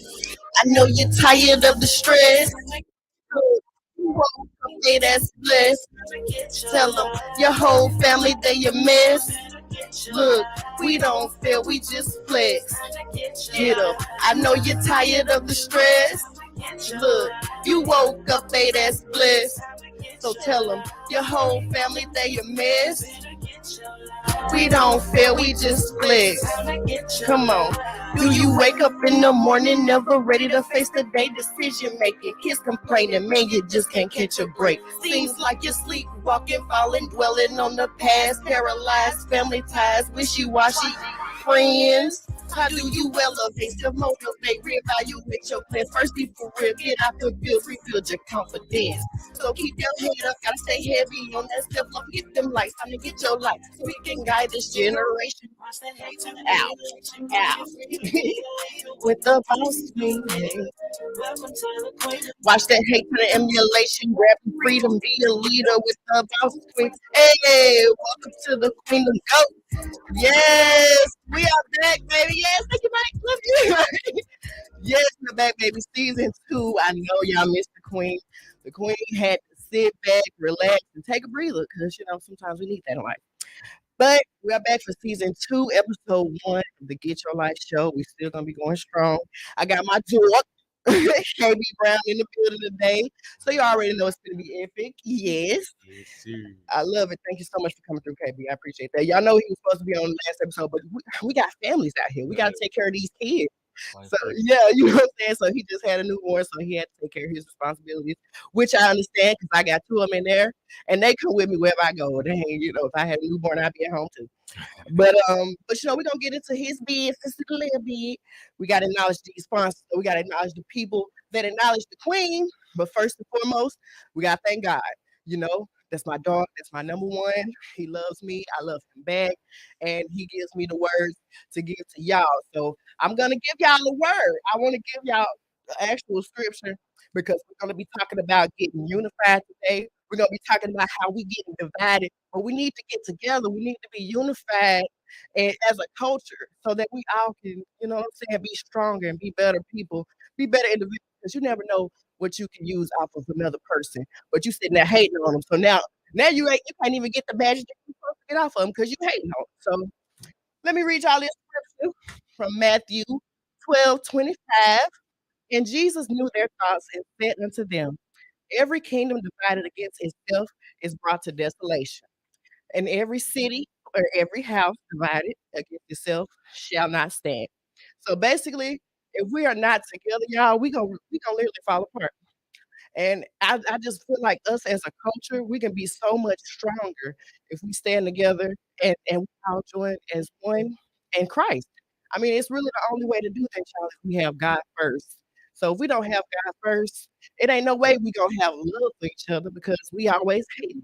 I know you're tired of the stress. You won't say that's bliss. Tell them your whole family that you miss. Look, we don't feel, we just flex. Get up. I know you're tired of the stress. Look, you woke up, they that's bliss. So tell them your whole family that you miss. We don't feel, we just flex. Come on. Do you wake up in the morning, never ready to face the day? Decision making, kids complaining, man, you just can't catch a break. Seems like you're sleepwalking, falling, dwelling on the past, paralyzed family ties, wishy washy friends. How do you elevate, to motivate, reevaluate your plans? First, be for real, get out the bills, rebuild your confidence. So keep your head up, gotta stay heavy on that step up, get them lights, time to get your life, so we can guide this generation out, out. With the boss queen. Watch that hate to the emulation, grab the freedom, be a leader with the boss queen. Hey, welcome to the Queen of Goat. Yes, we are back, baby. Yes, thank you, Mike. Love you. Yes, we're back, baby. Season 2. I know y'all missed the Queen. The Queen had to sit back, relax, and take a breather because sometimes we need that in life. But we are back for season 2, episode 1 of the Get Your Life show. We still gonna be going strong. I got my dog, KB Brown, in the building today. So you already know it's gonna be epic. Yes. Yes, sir. I love it. Thank you so much for coming through, KB. I appreciate that. Y'all know he was supposed to be on the last episode, but we got families out here. We gotta take care of these kids. Life So first. yeah, you know what I'm saying. So he just had a newborn, so he had to take care of his responsibilities, which I understand because I got 2 of them in there, and they come with me wherever I go. Dang, if I had a newborn, I'd be at home too. But we're gonna get into his business a little bit. We gotta acknowledge these sponsors. We gotta acknowledge the people that acknowledge the queen. But first and foremost, we gotta thank God. That's my dog. That's my number one. He loves me. I love him back, and he gives me the words to give to y'all. So I'm gonna give y'all a word. I want to give y'all the actual scripture because we're gonna be talking about getting unified today. We're gonna be talking about how we getting divided, but we need to get together. We need to be unified and as a culture so that we all can, what I'm saying, be stronger and be better people, be better individuals. Because you never know what you can use off of another person, but you sitting there hating on them. So now you can't even get the badge that you're supposed to get off of them because you hating on them. So let me read y'all this scripture from Matthew 12:25. And Jesus knew their thoughts and said unto them, every kingdom divided against itself is brought to desolation, and every city or every house divided against itself shall not stand. So basically, if we are not together, y'all, we gonna literally fall apart. And I just feel like us as a culture, we can be so much stronger if we stand together and we all join as one in Christ. I mean, it's really the only way to do that, y'all, if we have God first. So if we don't have God first, it ain't no way we gonna have love for each other because we always hate.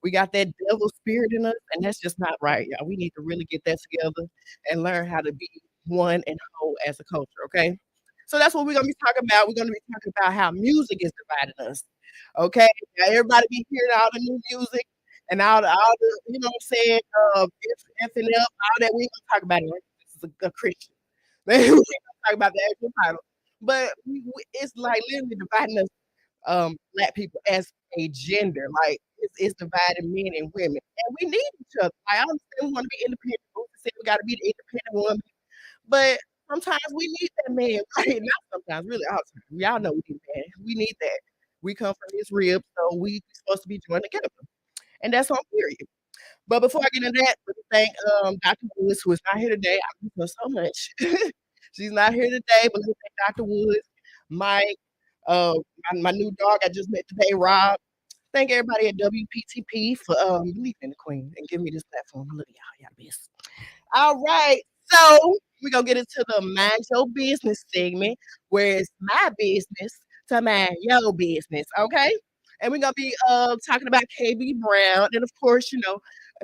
We got that devil spirit in us, and that's just not right, y'all. We need to really get that together and learn how to be one and whole as a culture, okay? So that's what we're gonna be talking about. We're gonna be talking about how music is dividing us. Okay. Now everybody be hearing all the new music and all the what I'm saying, F and F, all that. We ain't gonna talk about it. Like this is a Christian. We ain't gonna talk about the actual title. But it's like literally dividing us black people as a gender. Like it's dividing men and women. And we need each other. I understand we want to be independent. We say we gotta be the independent woman. But sometimes we need that man, right? Not sometimes, really all the time. Y'all know we need that. We need that. We come from his rib, so we supposed to be joined together. And that's on period. But before I get into that, let me thank Dr. Woods, who is not here today. I miss her so much. She's not here today, but let me thank Dr. Woods, Mike, uh, my new dog I just met today, Rob. Thank everybody at WPTP for believing in the Queen and giving me this platform. I love y'all. Y'all the best. All right. So we're gonna get into the mind your business segment, where it's my business to mind your business. Okay. And we're gonna be talking about KB Brown. And of course,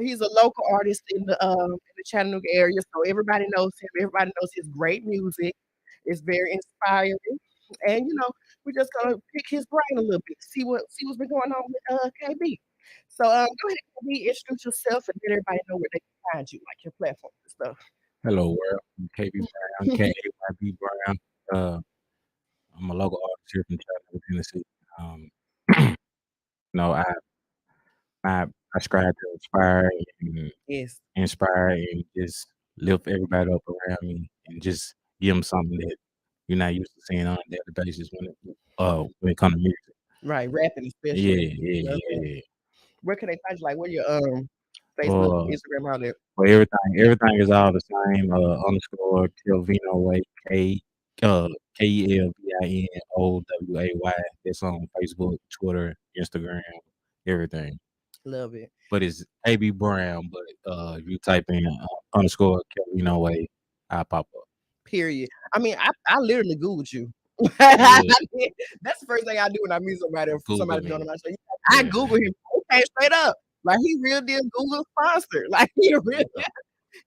he's a local artist in the Chattanooga area. So everybody knows him. Everybody knows his great music. It's very inspiring. And we're just gonna pick his brain a little bit, see what's been going on with KB. So go ahead, KB, introduce yourself and let everybody know where they can find you, like your platform and stuff. Hello, world. I'm KB Brown, KAYB Brown. I'm a local artist here from Chattanooga, Tennessee. Um, no, I I strive to Yes. inspire, and just lift everybody up around me, and just give them something that you're not used to seeing on a daily basis when it comes to music. Right, rapping Yeah, especially. yeah, Love that. yeah. Where can they find you? Like, what your Facebook, Uh, Instagram, all that? but everything is all the same. Underscore Kelvino Way uh KelvinOway. That's on Facebook, Twitter, Instagram, everything. Love it. But it's AB Brown. But if you type in underscore Kelvino Way, I pop up. Period. I mean, I literally Googled you. Yeah, That's the first thing I do when I meet somebody or Google somebody me. joining my show. I Yeah, Google him. Okay, straight up. Like he real deal Google sponsored. Like yeah.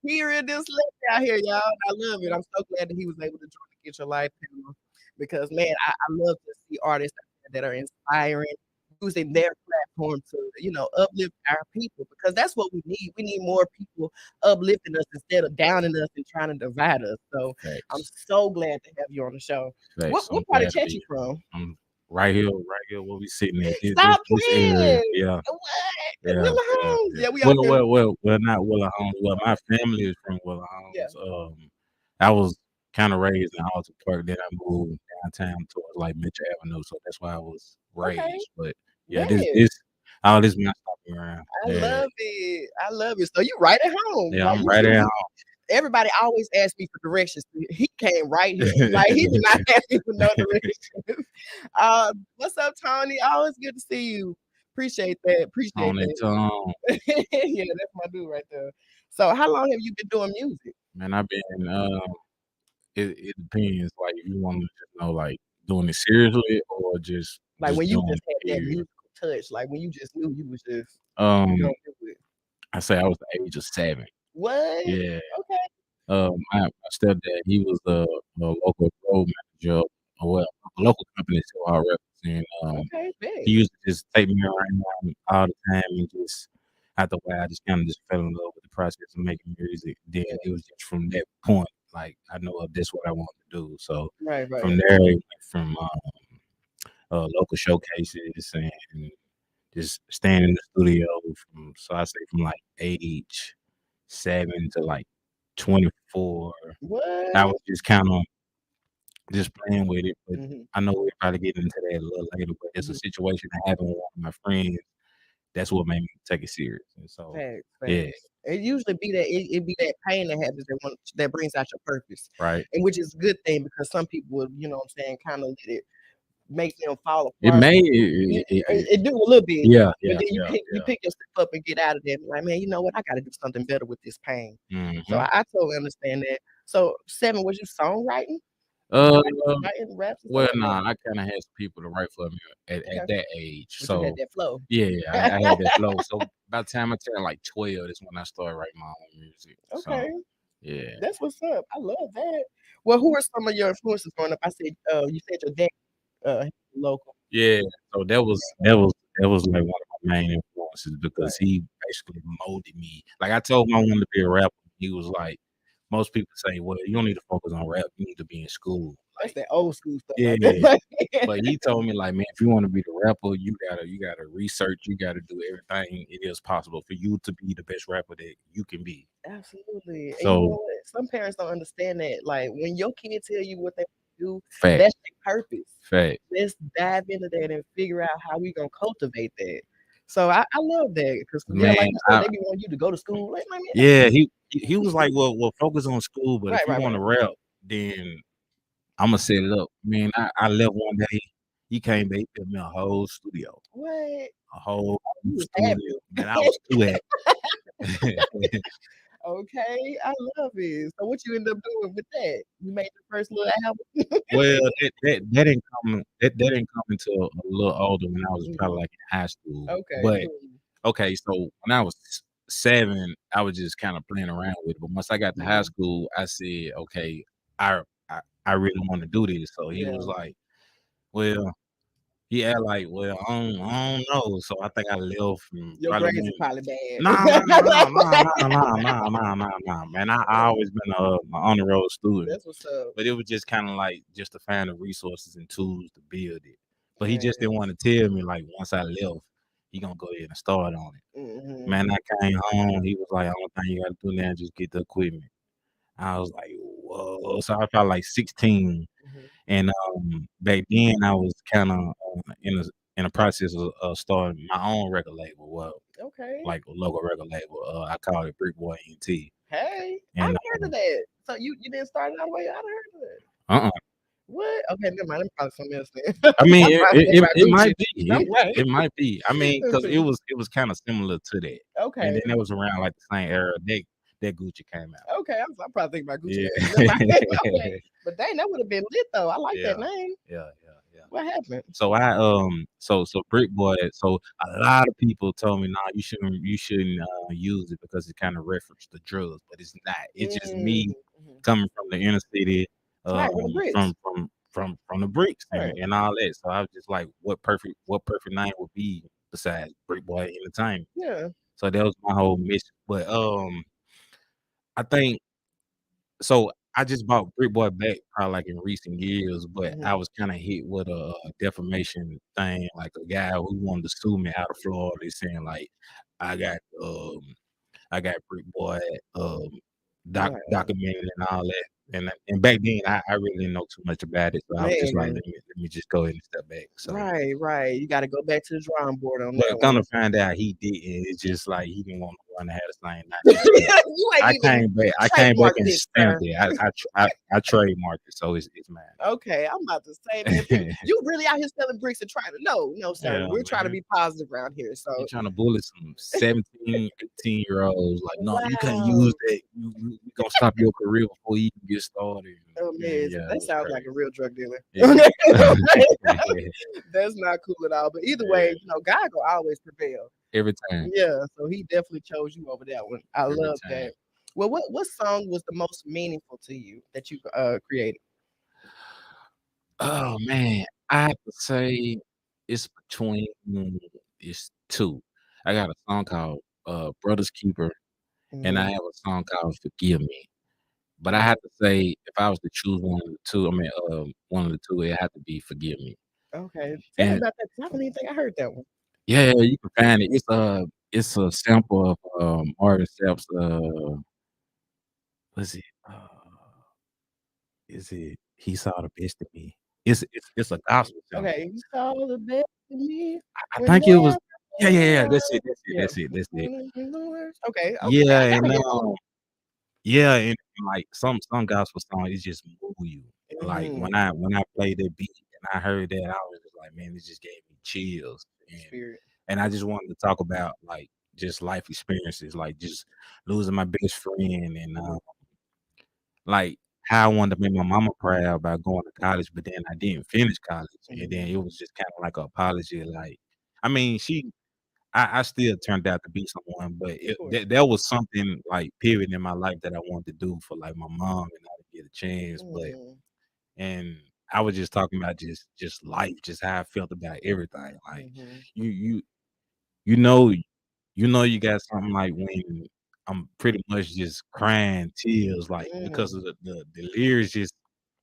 he real deal celebrity out here, y'all. I love it. I'm so glad that he was able to join the Get Your Life panel because man, I love to see artists that are inspiring, using their platform to, uplift our people because that's what we need. We need more people uplifting us instead of downing us and trying to divide us. So I'm Facts, so glad to have you on the show. What facts. what I'm part of glad to chat be you here. from? I'm right here where we sitting at. Stop This area. playing. Yeah. What? Yeah, Willa yeah, Homes. yeah. Yeah, we out there. Not Willa Homes. Well, my family is from Willa Yeah. Homes. I was kind of raised in Alta Park. Then I moved downtown towards like Mitchell Avenue, so that's why I was Okay. raised. But yeah, Man, all this man stopping around. I Yeah, love it. I love it. So you right at home. yeah, Like I'm right there. everybody always asks me for directions. He came right here. Like he did not ask me for no directions. What's up, Tony? Always good to see you. Appreciate that. Appreciate On that that. tongue, Yeah, that's my dude right there. So how long have you been doing music? man. I've been. It depends. Like if you want to just know, like doing it seriously or Like just when you doing just it. had that Period. musical touch, like when you just knew you was just Um, gonna do it. I say I was the age of 7. What? Yeah. Okay. My stepdad, he was a local road manager, or well, a local company to our reps, and Okay, he bet. used to just take me around all the time, and just after a while, I just kind of just fell in love with the process of making music. Then it was just from that point, like I know this what I want to do. So Right, from right. there, it went from local showcases and just staying in the studio so I say from like age 7 to like 24. I What? was just kind of just playing with it, but Mhm, I know we'll probably get into that a little later. But it's a mhm. situation that happened with one of my friends. That's what made me take it serious. And so, Facts, yeah, facts. It usually be that it be that pain that happens that brings out your purpose, right. and which is a good thing because some people would, what I'm saying, kind of let it make them fall It apart. may, It do a little bit, yeah, but yeah, then you yeah, pick you yeah. pick yourself up and get out of there. And be like, man, you know what? I got to do something better with this pain. So Hmm. I totally understand that. So 7, was you songwriting? Was Uh, you writing raps and stuff well, like that? nah, I kind of had some people to write for me at Okay, that age. but you had So, that flow. yeah, I had that flow. So by the time I turned like 12, that's when I started writing my own music. So, Okay, yeah. that's what's up. I love that. Well, who are some of your influences growing up? I said, you said your dad, local. Yeah, so that was like one of my main influences because Right. he basically molded me. Like I told him I wanted to be a rapper. He was like, most people say, "Well, you don't need to focus on rap. You need to be in school." That's Like, that old school stuff right yeah, there. but he told me like, "Man, if you want to be the rapper, you gotta research. You gotta do everything it is possible for you to be the best rapper that you can be." Absolutely. And you know So, what? Some parents don't understand that. Like when your kid tell you what they do, fact, that's their purpose. fact, Let's dive into that and figure out how we gonna cultivate that. So I love that because yeah, man. like you said, they be wanting you to go to school. Like, man, Yeah, he was like, well, focus on school, but if right, you right, want right. to rap, then Imma set it up. Man, I left one day, he came back, he built me a whole studio, What? a whole You was studio. Man, I happy. was too happy. Okay, I love it. So what you end up doing with that? You made the first little album? Well, that didn't come until a little older when I was Mhm. probably, like, in high school. Okay, But, cool. okay, so when I was 7, I was just kinda playing around with it, but once I got to high Mhm. school, I said, "Okay, I I really wanna do this." So he was Yeah. like, "Well, he act like, "Well, I don't know." So I think I left and Your probably grades are went. probably bad. Nah, nah, nah, nah, nah, nah, nah, nah, nah, nah, man. I always been a honor roll student, That's what's up. but it was just kind of like just to find the resources and tools to build it. But he just didn't Yes. want to tell me like once I left, he gonna go ahead and start on it. Mhm. Man, I came home. He was like, "Only thing you gotta do now is just get the equipment." I was like, "Whoa!" So I felt like 16, Mhm. and back then I was kind of in the process of starting my own record label. Well, Okay. like a local record label. I call it Brick Boy NT. Hey, I've And heard of that. So you didn't start it all the way. I've heard of that. uh-uh. What? Okay, never mind. Let me probably something else then. I mean, I'm it, probably it, thinking it about it Gucci. might be. I'm It, right. it might be. I mean, because Mhm. it was kind of similar to that. And Okay. then it was around like the same era that Gucci came out. Okay. I'm probably thinking about Gucci Yeah. Man. Never mind. Okay. But dang, that would have been lit though. I like that Yeah. name. Yeah. What happened? So Brick Boy, so a lot of people told me, "Nah, you shouldn't use it because it kind of reference the drugs," but it's not. It's just Mm, me mhm. coming from the inner city, Right, with the bricks. from the bricks Right. and all that. So I was just like, what perfect name would be besides Brick Boy Entertainment? Yeah. So that was my whole mission. But I think so I just bought Brick Boy back probably like in recent years, but I Mhm. was kind of hit with a defamation thing, like a guy who wanted to sue me out of Florida, saying like I got um I got Brick Boy um Wow. documented and all that. And back then I really didn't know too much about it, so I was just like, Man. let me just go ahead and step back. So Right, right. You got to go back to the drawing board on that but one. gonna find out he didn't. It's just like he didn't want no one to have the same name. So You ain't even I came back trademarked and it, stamped sir. it. I trademarked it, so it's mine Okay, I'm about to say, man, now. people, you really out here selling bricks and trying to no, no, sir. Yeah, We're trying to man. be positive around here. So, You trying to bully some 17, 18-year-olds like, "No, you can't use wow. that. You gonna stop your career before you even get started." Oh And man, yeah, it that was sounds like a crazy. real drug dealer. Yeah. That's not cool at all. But either way, Yeah. God will always prevail. Every time, Yeah, so he definitely chose you over that one. I every love time. that. Well, what song was the most meaningful to you that you created? Oh, man. I have to say it's between it's 2. I got a song called, Brother's Keeper, and I Hmm. have a song called Forgive Me. But I Okay, have to say, if I was to choose one of the 2, I mean, one of the 2, it had to be Forgive Me. okay. Tell me And about that. 'Cause I don't even think I heard that one. yeah, you can find it. It's a sample of, Marvin Sapp's, what's it? Is it He Saw the Best in Me? It's a gospel sample. Okay, you saw the best in me I when think it was there yeah, that's it, that's it, yeah. that's it, that's it. Okay, okay. Yeah, I and, gotta hear that yeah, and, like, some gospel songs, it just move you. Like, one. when I played that beat and I heard that, I was just like, "Man, it just gave me chills," Spirit. and I just wanted to talk about, like, just life experiences, like, just losing my best friend and, Mhm, like, how I wanted to make my mama proud by going to college, but then I didn't finish college, and then mhm. it was just kinda like a apology, like I mean, I still turned out to be someone, but Of course. there was something, like, period in my life that I wanted to do for, like, my mom and I to get a chance, but Mm, and I was just talking about just life, just how I felt about everything, like, mhm, you you you know you got something like when I'm pretty much just crying tears, like, because mm. of the lyrics just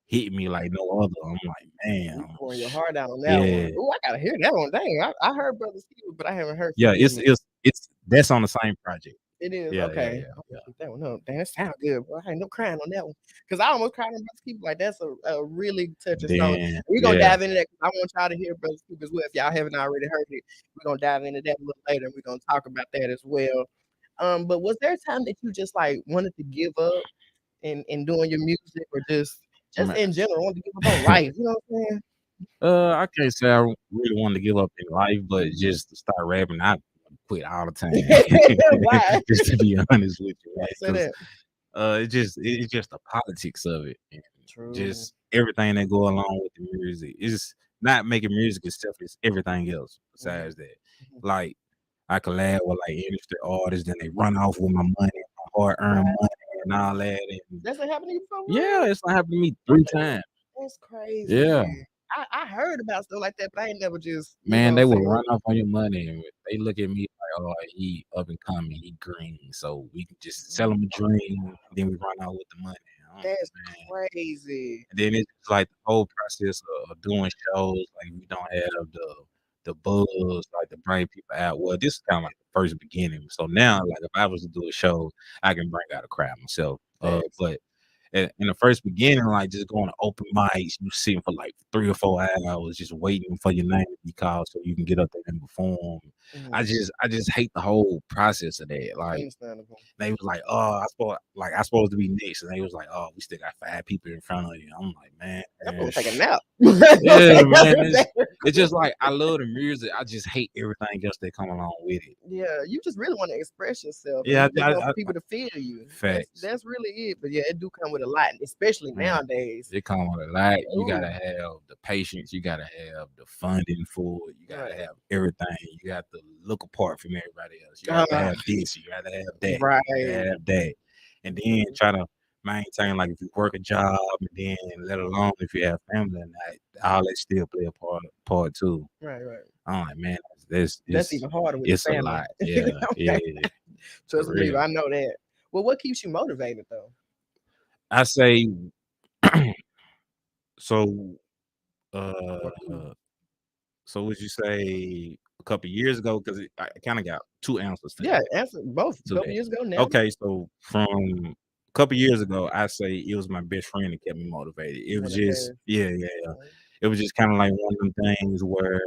hit me like no other. I'm like, "Man, You pouring your heart out on that one. yeah." Ooh, I gotta hear that one. Dang, I heard Brother Steve, but I haven't heard Yeah, Forgive Me. it's that's on the same project. It is Yeah, okay. I'm yeah. gonna look that one up. Dang, that sound good, bro. I ain't no crying on that one because I almost cried on Brother Steve. Like that's a really touching song. Then We're gonna yeah, dive into that because I want y'all to hear Brother Steve as well. If y'all haven't already heard it, we're gonna dive into that a little later. And we're gonna talk about that as well. But was there a time that you just like wanted to give up in doing your music, or just man. in general wanted to give up on life? You know what I'm I can't say I really wanted to give up in life, but just to start rapping, I quit all the time. saying? Why? Just to be honest with you, Why man, you say 'cause that? it's just the politics of it, and True. just everything that go along with the music. It's not making music itself; it's everything else Mhm, besides that. mhm. Like I collab with like industry artists, then they run off with my money, my hard earned Right. money, and all that. And That's what happened to you for yeah, real? it's happened to me 3 Okay, times. that's crazy. Yeah, I heard about stuff like that, but I ain't never just, Man, they will seen run it. off on your money, and they look at me like, "Oh, he up and coming, he green, so we can just sell him a dream, then we run out with the money." I'm like, That's man. crazy. And then it's like the whole process of doing shows, like we don't have the buzz, like to bring people out. Well, this is kind of like the first beginning. So now, like if I was to do a show, I can bring out a crowd myself. Facts. But in the first beginning, like just going to open mics, you sitting for like 3 or 4 hours, just waiting for your name to be called so you can get up there and perform. Mhm. I just hate the whole process of that. Like Understandable. they was like, "Oh, I supposed to be next," and they was like, "Oh, we still got 5 people in front of you." I'm like, "Man, I'm gonna take a nap. yeah, man." It's just like I love the music. I just hate everything else that come along with it. Yeah, you just really want to express yourself, and Yeah, you just want people to feel you. That's facts. that's really it. But yeah, it do come with a lot, especially Man, nowadays. it come with a lot. You gotta Ooh, have the patience. You gotta have the funding for it. You gotta right, have everything. You got to look apart from everybody else. You got to uh, have this. You got to have that. You right. gotta have that. And then Mhm. try to maintain, like if you work a job, and then let alone if you have family and that, all that still play a part too. Right, right. I'm like, man, this That's even harder with the it's a family. lot. Yeah, yeah, Trust for and believe. real. I know that. Well, what keeps you motivated though? I say so. Uh, What keeps? So would you say a couple years ago? Because I kind of got two answers Yeah, answer both. A to couple that. years ago now. Okay, so from a couple years ago, I say it was my best friend that kept me motivated. It was What it just, has. yeah, yeah, yeah. It was just kind of like one of them things where,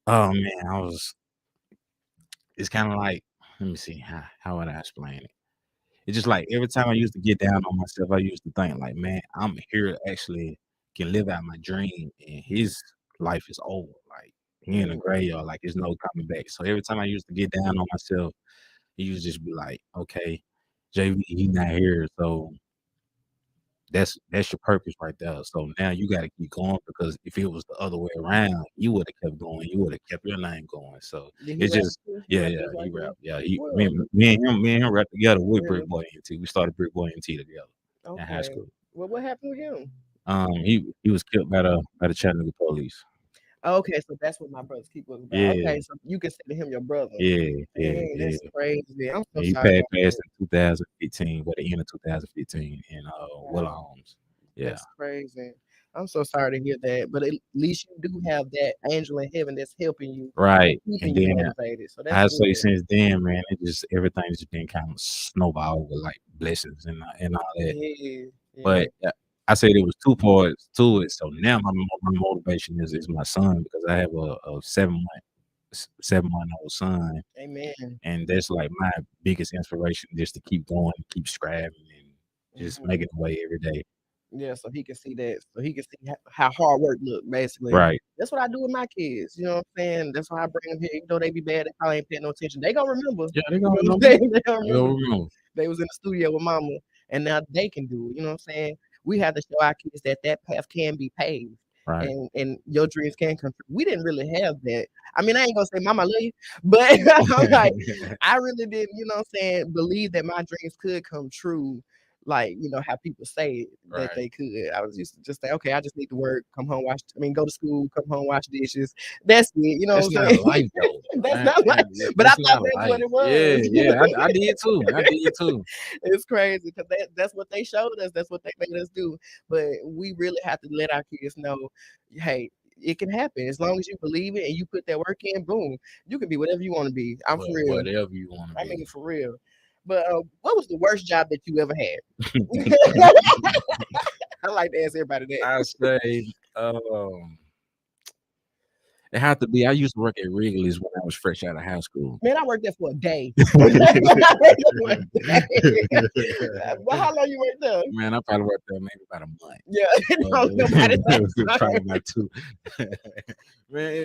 oh man, it's kind of like, let me see, how would I explain it? It's just like every time I used to get down on myself, I used to think like, man, I'm here to actually can live out my dream, and his life is over. Like he in a Mm, graveyard, like there's no coming back. So every time I used to get down on myself, he used to just be like, okay, JV, he not here, so that's your purpose right there. So now you got to keep going because if it was the other way around, you would have kept going. You would have kept your name going. So did he it's rap just too? He yeah, rap yeah, just he like rap. you? Yeah, Well, me and him rap together with Brick really? Boy NT. We started Brick Boy NT together in high Okay. school. Well, what happened with him? He was killed by the Chattanooga police. Okay, so that's what my brother's keep was about. Okay, Yeah, so you consider him your brother. yeah, yeah, Dang, that's yeah. crazy. I'm so And he sorry about passed that. in 2015, by the end of 2015 in Willow Wow, Homes. Yeah. that's crazy. I'm so sorry to hear that, but at least you do have that angel in heaven that's helping you and Right. And keeping you then motivated. So that's I say good. since then, man, it just everything's just been kind of snowballed with like blessings and all that. Yeah, yeah. But I said it was two parts to it. So now my motivation is my son because I have a 7-month old son, Amen. and that's like my biggest inspiration just to keep going, keep striving, and just Mhm. making the way every day. Yeah, so he can see that. So he can see how hard work look, basically. Right. That's what I do with my kids. You know what I'm saying? That's why I bring them here. Even though they be bad, they probably ain't paying no attention. They gonna remember. Yeah, they You gonna know what I'm remember. saying? They gonna They gonna remember. remember. They was in the studio with mama, and now they can do it. You know what I'm saying? We have to show our kids that that path can be paved, Right. and your dreams can come true. We didn't really have that. I mean, I ain't gonna say mama I love you, but I'm like, I really didn't. You know what I'm saying? Believe that my dreams could come true. Like, how people say that Right. they could. I was used to just say, okay, I just need to work, come home, go to school, come home, wash dishes. That's it. You know That's what I'm not saying? life though. That's Man, not like, but I that's thought not that's what life. it Yeah, was. yeah. I did too. I did too. It's crazy because that's what they showed us. That's what they made us do. But we really have to let our kids know, hey, it can happen as long as you believe it and you put that work in. Boom, you can be whatever you want to be. I'm for real. Whatever you want to I be. mean, for real. But what was the worst job that you ever had? I like to ask everybody that. I say, um, it had to be. I used to work at Wrigley's when I was fresh out of high school. Man, I worked there for a day. I worked there for a day. Well, how long you worked there? Man, I probably worked there maybe about a month. Yeah, no, nobody Probably that about two. Man,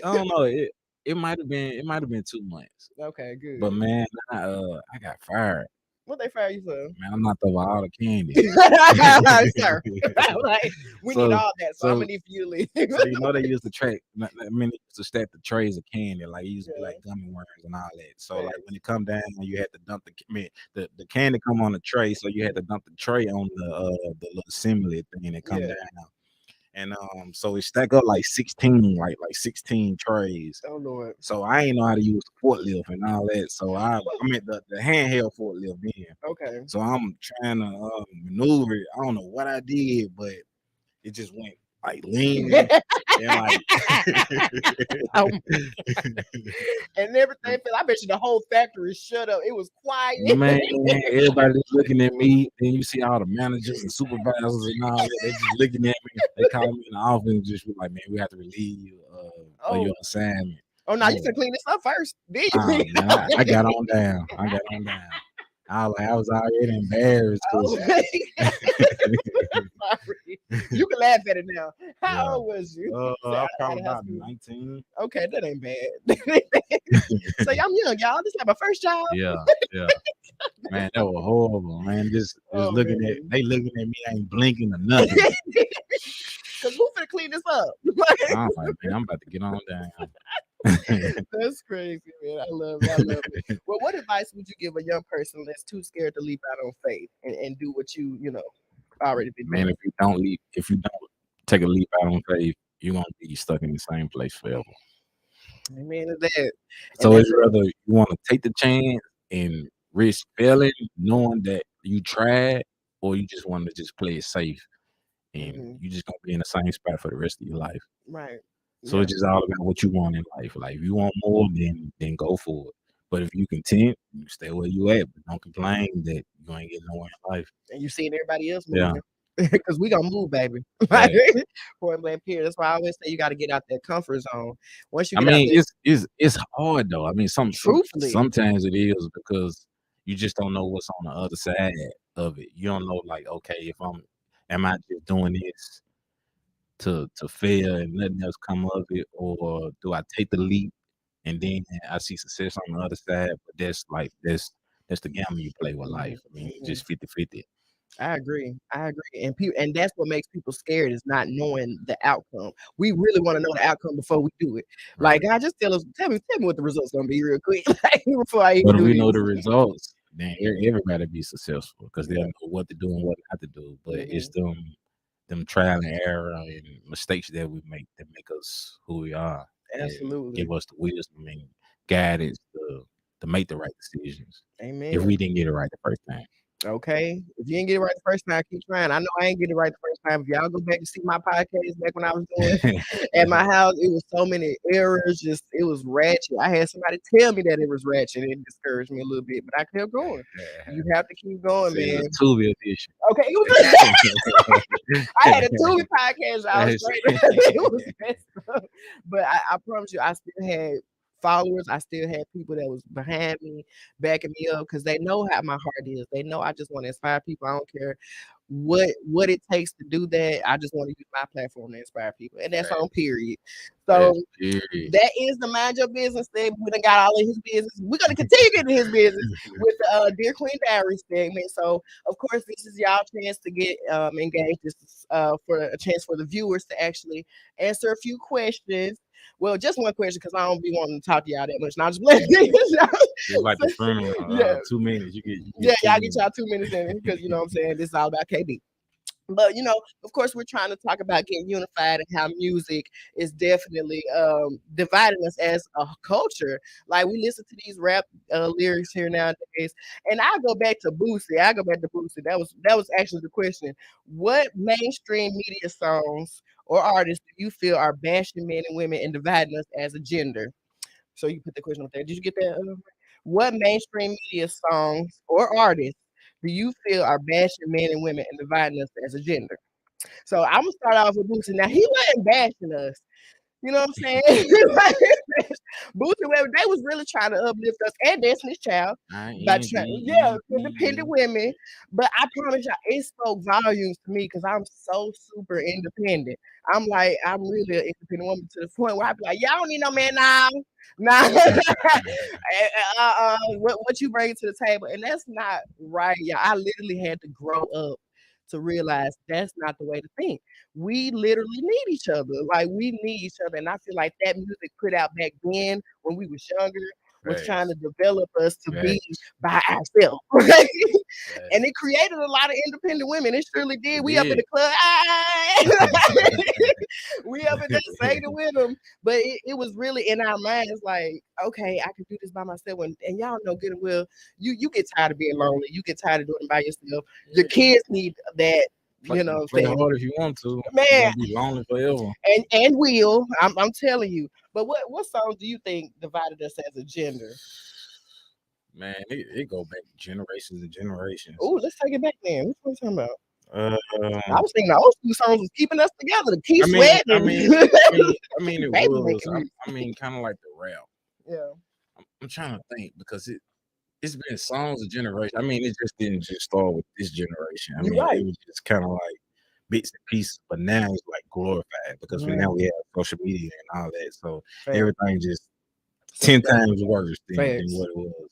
I don't know. It might have been 2 months. Okay, But good. man, I got fired. What they fire you for? Man, I'm not over all the candy. Sir, like, we need so all that, so I'm so gonna need for you to leave. so they used to track. I mean, they used to stack the trays of candy. Like it used to be Yeah, like gummy worms and all that. So like facts. when it come down, you had to dump the candy come on the tray. So you had to dump the tray on the little assembly thing that come Yeah, down. And so it stack up like 16, like 16 trays. Oh Lord. So I ain't know how to use the forklift and all that. So I'm at the handheld forklift then. Okay. So I'm trying to maneuver it. I don't know what I did, but it just went like leaning and like Oh, and everything fell. I bet you the whole factory shut up. It was quiet. man, everybody just looking at me. Then you see all the managers and supervisors and all that. They just looking at me. They call me in the office and just be like, "Man, we have to relieve you of Oh, your assignment." oh no, you Oh, finna clean this up first. Then ah, you man, I got on down. I got on down. I was already embarrassed oh, because sorry. You can laugh at it now. How yeah, old was you? Say I'm out probably of high about school. 19. Okay, that ain't bad. So I'm young, y'all. This is my first job. Yeah, yeah. Man, that was horrible, man. Just Oh looking at man. they looking at me, ain't blinking or nothing. Cause who finna clean this up? I'm like, man, I'm about to get on down. That's crazy, man. I love it. I love it. Well, what advice would you give a young person that's too scared to leap out on faith and do what you already been Man, doing? if you don't take a leap out on faith, you're gonna be stuck in the same place forever. Amen to that. And So that's it's rather you want to take the chance and risk failing, knowing that you tried, or you just want to just play it safe and hmm you just gonna be in the same spot for the rest of your life. right. So Yeah, it's just all about what you want in life. Like if you want more, then go for it. But if you content, you stay where you at. But don't complain that you ain't getting nowhere in life. and you seeing everybody else Yeah, moving. Because we gonna move, baby. Like right. point blank period. That's why I always say you got to get out that comfort zone. Once you I get out mean, there, it's hard though. I mean, truthfully, sometimes it is because you just don't know what's on the other side of it. You don't know, like, okay, if am I just doing this to fail and nothing else come of it, or do I take the leap and then I see success on the other side? But that's the gamble you play with hmm life. I mean, it's hmm just 50-50. I agree. I agree. And that's what makes people scared is not knowing the outcome. We really want to know the outcome before we do it. Like, Right. God, just tell me what the results gonna be real quick, like before I even But if do we know this. the results, then everybody be successful because they'll Yeah. know what to do and what not to do. But it's hmm them trial and error and mistakes that we make that make us who we are and Absolutely. give us the wisdom and guidance to make the right decisions if Amen. we didn't get it right the first time. Okay. If you ain't get it right the first time, keep trying. I know I ain't get it right the first time. If y'all go back and see my podcast back when I was doing at my house, it was so many errors. Just it was ratchet. I had somebody tell me that it was ratchet. It discouraged me a little bit, but I kept going. You have to keep going, Say it's man. a Tubi edition. Okay, it was. I had a Tubi podcast. I was straight. It was messed up. But I promise you, I still had followers. I still had people that was behind me, backing me up because they know how my heart is. They know I just want to inspire people. I don't care what it takes to do that. I just want to use my platform to inspire people, and that's on Facts. period. So Facts. Period. that is the mind your business thing. We done got all in his business. We're gonna continue getting his business with the Dear Queen Diary segment. So of course this is y'all chance to get engaged. This is for a chance for the viewers to actually answer a few questions. Well, just one question because I don't be wanting to talk to y'all that much. Now just playing. Just like the funeral, Yeah, 2 minutes. You yeah, get two y'all get minutes. y'all 2 minutes in because you know what I'm saying. This is all about KB. But of course, we're trying to talk about getting unified and how music is definitely dividing us as a culture. Like we listen to these rap lyrics here nowadays, and I go back to Boosie. I go back to Boosie. That was actually the question. What mainstream media songs or artists do you feel are bashing men and women and dividing us as a gender? So you put the question up there. Did you get that? What mainstream media songs or artists do you feel are bashing men and women and dividing us as a gender? So I'm gonna start off with Boosie. Now he wasn't bashing us. You know what I'm saying? Boosie, they was really trying to uplift us and Destiny's Child by trying, yeah, independent INDEPendent. women. But I promise y'all, it spoke volumes to me because I'm so super independent. I'm like, I'm really an independent woman to the point where I be like, y'all don't need no man now. Nah, what you bring to the table, and that's not right, y'all. I literally had to grow up to realize that's not the way to think. We literally need each other. Like we need each other. And I feel like that music put out back then when we was younger was trying to Facts. develop us to be Facts. by ourselves. Right? And Facts. it created a lot of independent women. It surely did. It We up in did. the club. even just sang it with them. But it was really in our minds like, okay, I can do this by myself. And y'all know good and well, you get tired of being lonely. You get tired of doing it by yourself. Your Yeah, kids need that, play you know what I'm play saying? hard if you want to. You're Man, gonna be lonely forever. and will. I'm telling you. But what songs do you think divided us as a gender? Man, it go back generations and generations. Oh, let's take it back then. What you talking about? Uh, I was thinking the old school songs was keeping us together. The Keith I mean, Sweat I and mean, I mean, it baby was. making music. I mean, kind of like the rap. Yeah, I'm trying to think because it's been songs of generation. I mean, it just didn't just start with this generation. I you're mean, it right. was just kind of like bits and pieces, but now it's like glorified because Mm, we have social media and all that. So facts. everything just So 10 times worse than facts. what it was.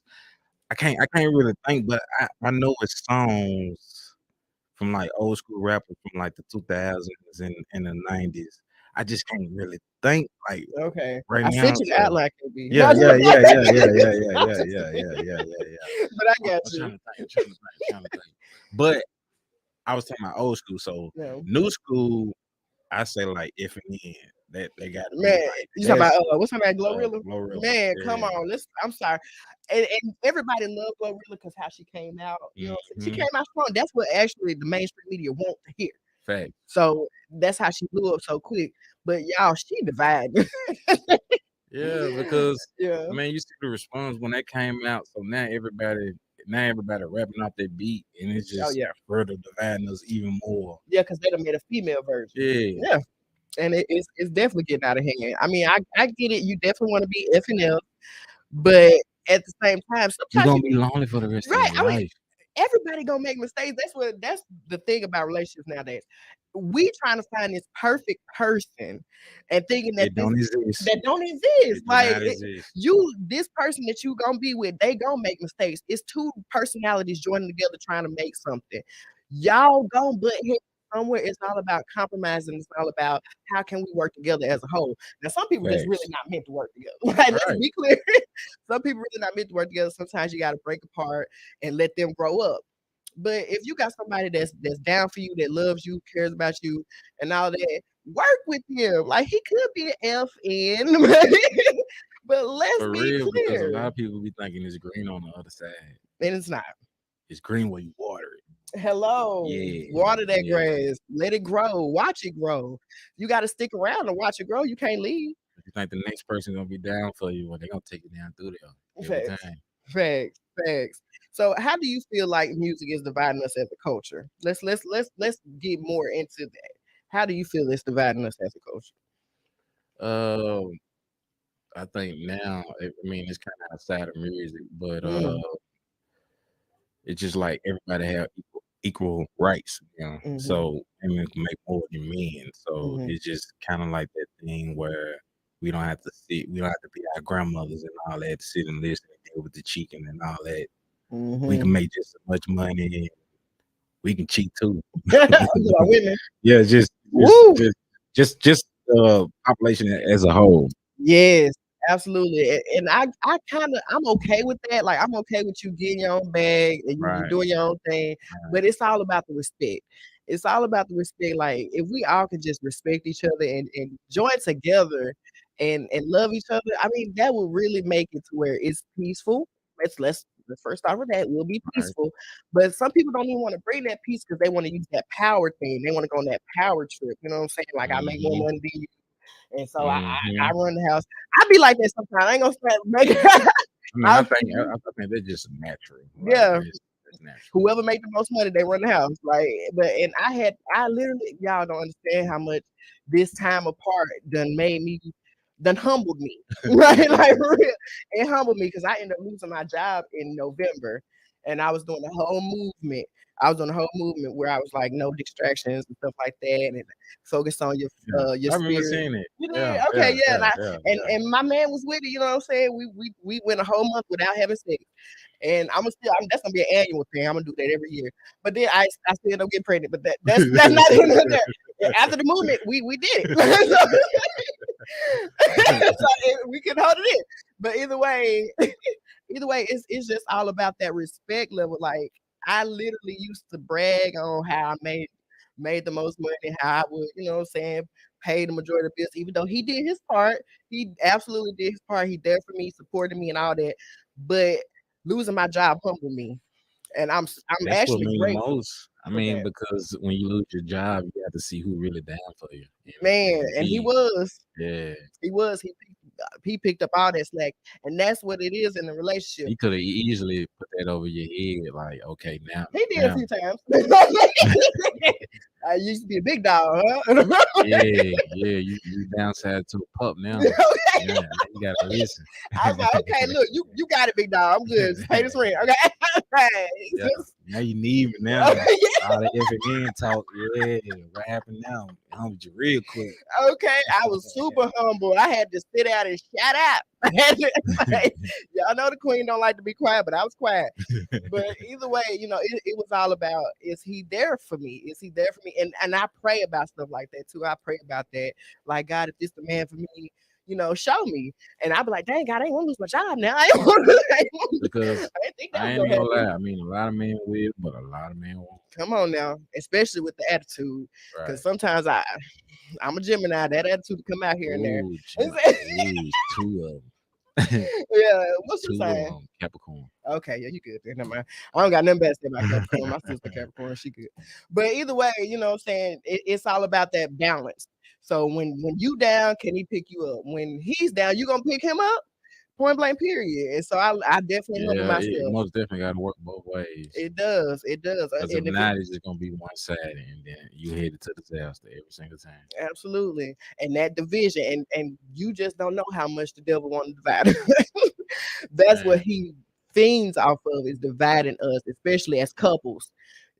I can't really think, but I know it's songs from like old school rappers from like the 2000s and the 90s. I just can't really think like Okay, right I now. sent you the So outline. Could be. No, yeah, I'm yeah, just yeah, yeah, yeah, yeah, yeah, I'm yeah, just yeah, kidding. yeah, yeah, yeah, yeah. But I got I'm you. trying to think. I'm trying to think. I'm trying to think. But I was talking about old school. So No, new school, I say like if and then that they got to be man, like you talking about that's what's her name, Glorilla? Glorilla. Man, come Yeah. on. Let's. I'm sorry, and everybody loved Glorilla because how she came out. You know, what I'm saying? She Hmm. came out strong. That's what actually the mainstream media want to hear. Fact. So that's how she blew up so quick. But y'all, she divided. Yeah, because Yeah. I mean, you see the response when that came out. So now everybody rapping off their beat, and it's Oh just yeah. further dividing us even more. Yeah, because they done made a female version. Yeah, Yeah. And it's definitely getting out of hand. I mean, I get it. You definitely want to be F and F, but at the same time, you're sometimes gonna you be lonely for the rest of right. your I mean, life. everybody gonna make mistakes. That's the thing about relationships nowadays. We trying to find this perfect person and thinking that It this don't exist. that don't exist. It do Like not exist. this person that you gonna be with, they gonna make mistakes. It's two personalities joining together trying to make something. Y'all gonna butt heads somewhere. It's all about compromising. It's all about how can we work together as a whole. Now, some people just really Facts. not meant to work together. Like, let's Right. be clear. Some people really not meant to work together. Sometimes you got to break apart and let them grow up. But if you got somebody that's down for you, that loves you, cares about you, and all that, work with him. Like he could be an F in, but let's For be real, because a clear. lot of people be thinking it's green on the other side. And it's not. It's green where you water it. Hello, Yeah, water that yeah. grass, let it grow, watch it grow. You got to stick around and watch it grow. You can't leave. If you think the next person gonna be down for you, well, they gonna take you down through there every Facts, time. facts, facts. So, how do you feel like music is dividing us as a culture? Let's get more into that. How do you feel it's dividing us as a culture? Um, I think now, I mean, it's kind of outside of music, but Mm, it's just like everybody have equal rights, you know. mhm, So women can make more than men. So mhm, it's just kind of like that thing where we don't have to be our grandmothers and all that to sit and listen and deal with the cheating and all that. We mhm. can make just as much money. We can cheat too. You are women. Yeah, just just Woo! just just population as a whole. Yes, absolutely. And I kind of I'm okay with that. Like I'm okay with you getting your own bag and you Right. doing your own thing, but it's all about the respect. It's all about the respect. Like if we all could just respect each other and join together and love each other, I mean that will really make it to where it's peaceful. Let's first start with that. We'll be Right. peaceful. But some people don't even want to bring that peace because they want to use that power thing. They want to go on that power trip. You know what I'm saying? Like I make more Mhm. money than you and so I Mhm. run the house. I be like that sometimes. I ain't gonna start making. I mean, I, I think that's just natural. Like yeah, that's natural. whoever make the most money, they run the house. Like, but and I literally, y'all don't understand how much this time apart done made me, done humbled me. Right, like for real, it humbled me because I ended up losing my job in November, and I was doing the whole movement. I was doing the whole movement where I was like, no distractions and stuff like that, and focus on Yeah, your I remember spirit. seeing it. You Yeah, did okay, yeah, yeah, yeah, yeah, yeah. and my man was with it. You know what I'm saying? We went a whole month without having sex. And that's gonna be an annual thing. I'm gonna do that every year. But then I still don't get pregnant. But that's not even there. After the movement, we did it. So we can hold it in. But either way, it's just all about that respect level. Like I literally used to brag on how I made made the most money, how I would, you know what I'm saying, pay the majority of the bills. Even though he did his part, he absolutely did his part. He there for me, supported me, and all that. But losing my job humbled me, and I'm That's what actually mean the grateful most. I for mean, that, because when you lose your job, you have to see who really down for you. man. And And he he, was. yeah, He was. He picked up all that slack, and that's what it is in a relationship. he could have easily put that over your head, like, okay, He did a now, few times. I used to be a big dog, huh? yeah, yeah, you downside to a pup now. Yeah, now you gotta listen. I was like, okay, look, you got it, big dog. I'm good. Just pay this rent, okay? Right. Yeah, now you need me now. All the F and N talk, yeah. What happened now? Hummed you real quick. Okay, I was super humble. I had to sit out and shut up. I had to, like, y'all know the queen don't like to be quiet, but I was quiet. But either way, it was all about, is he there for me? Is he there for me? And I pray about stuff like that too. I pray about that. Like, God, if this the man for me, show me. And I'd be like, dang, God, I ain't want to lose my job now. I ain't want to. Because I didn't think that I was ain't gonna gonna happen. lie. I mean, a lot of men will, but a lot of men won't. Come on now, especially with the attitude, because Right. sometimes I'm a Gemini. That attitude to come out here and there. Ooh, ooh, two of them. Yeah, what's your Two of sign? them. Capricorn. Okay, yeah, you good. Then never mind. I don't got nothing bad to say about Capricorn. My sister Capricorn, she good. But either way, you know what I'm saying? It's all about that balance. So when you down, can he pick you up? When he's down, you gonna pick him up? Point blank period. And so I definitely humble Yeah, it myself. most definitely got to work both ways. It does. It does. Because if And if it not, it's just gonna be one sided, and then you headed to disaster every single time. absolutely. And that division, and you just don't know how much the devil want to divide us. That's what Man, he fiends off of, is dividing us, especially as couples.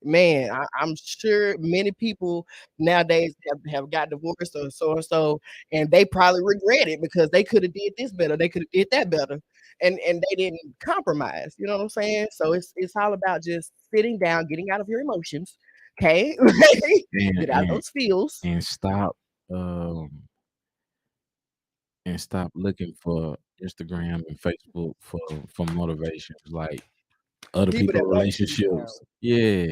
Man, I'm sure many people nowadays have got divorced or so and so, and they probably regret it because they could have did this better, they could have did that better, and they didn't compromise. You know what I'm saying? So it's all about just sitting down, getting out of your emotions. Okay, and get out and those feels. and um stop looking for Instagram and Facebook for motivations, like other People people that won't see you down. relationships. Yeah.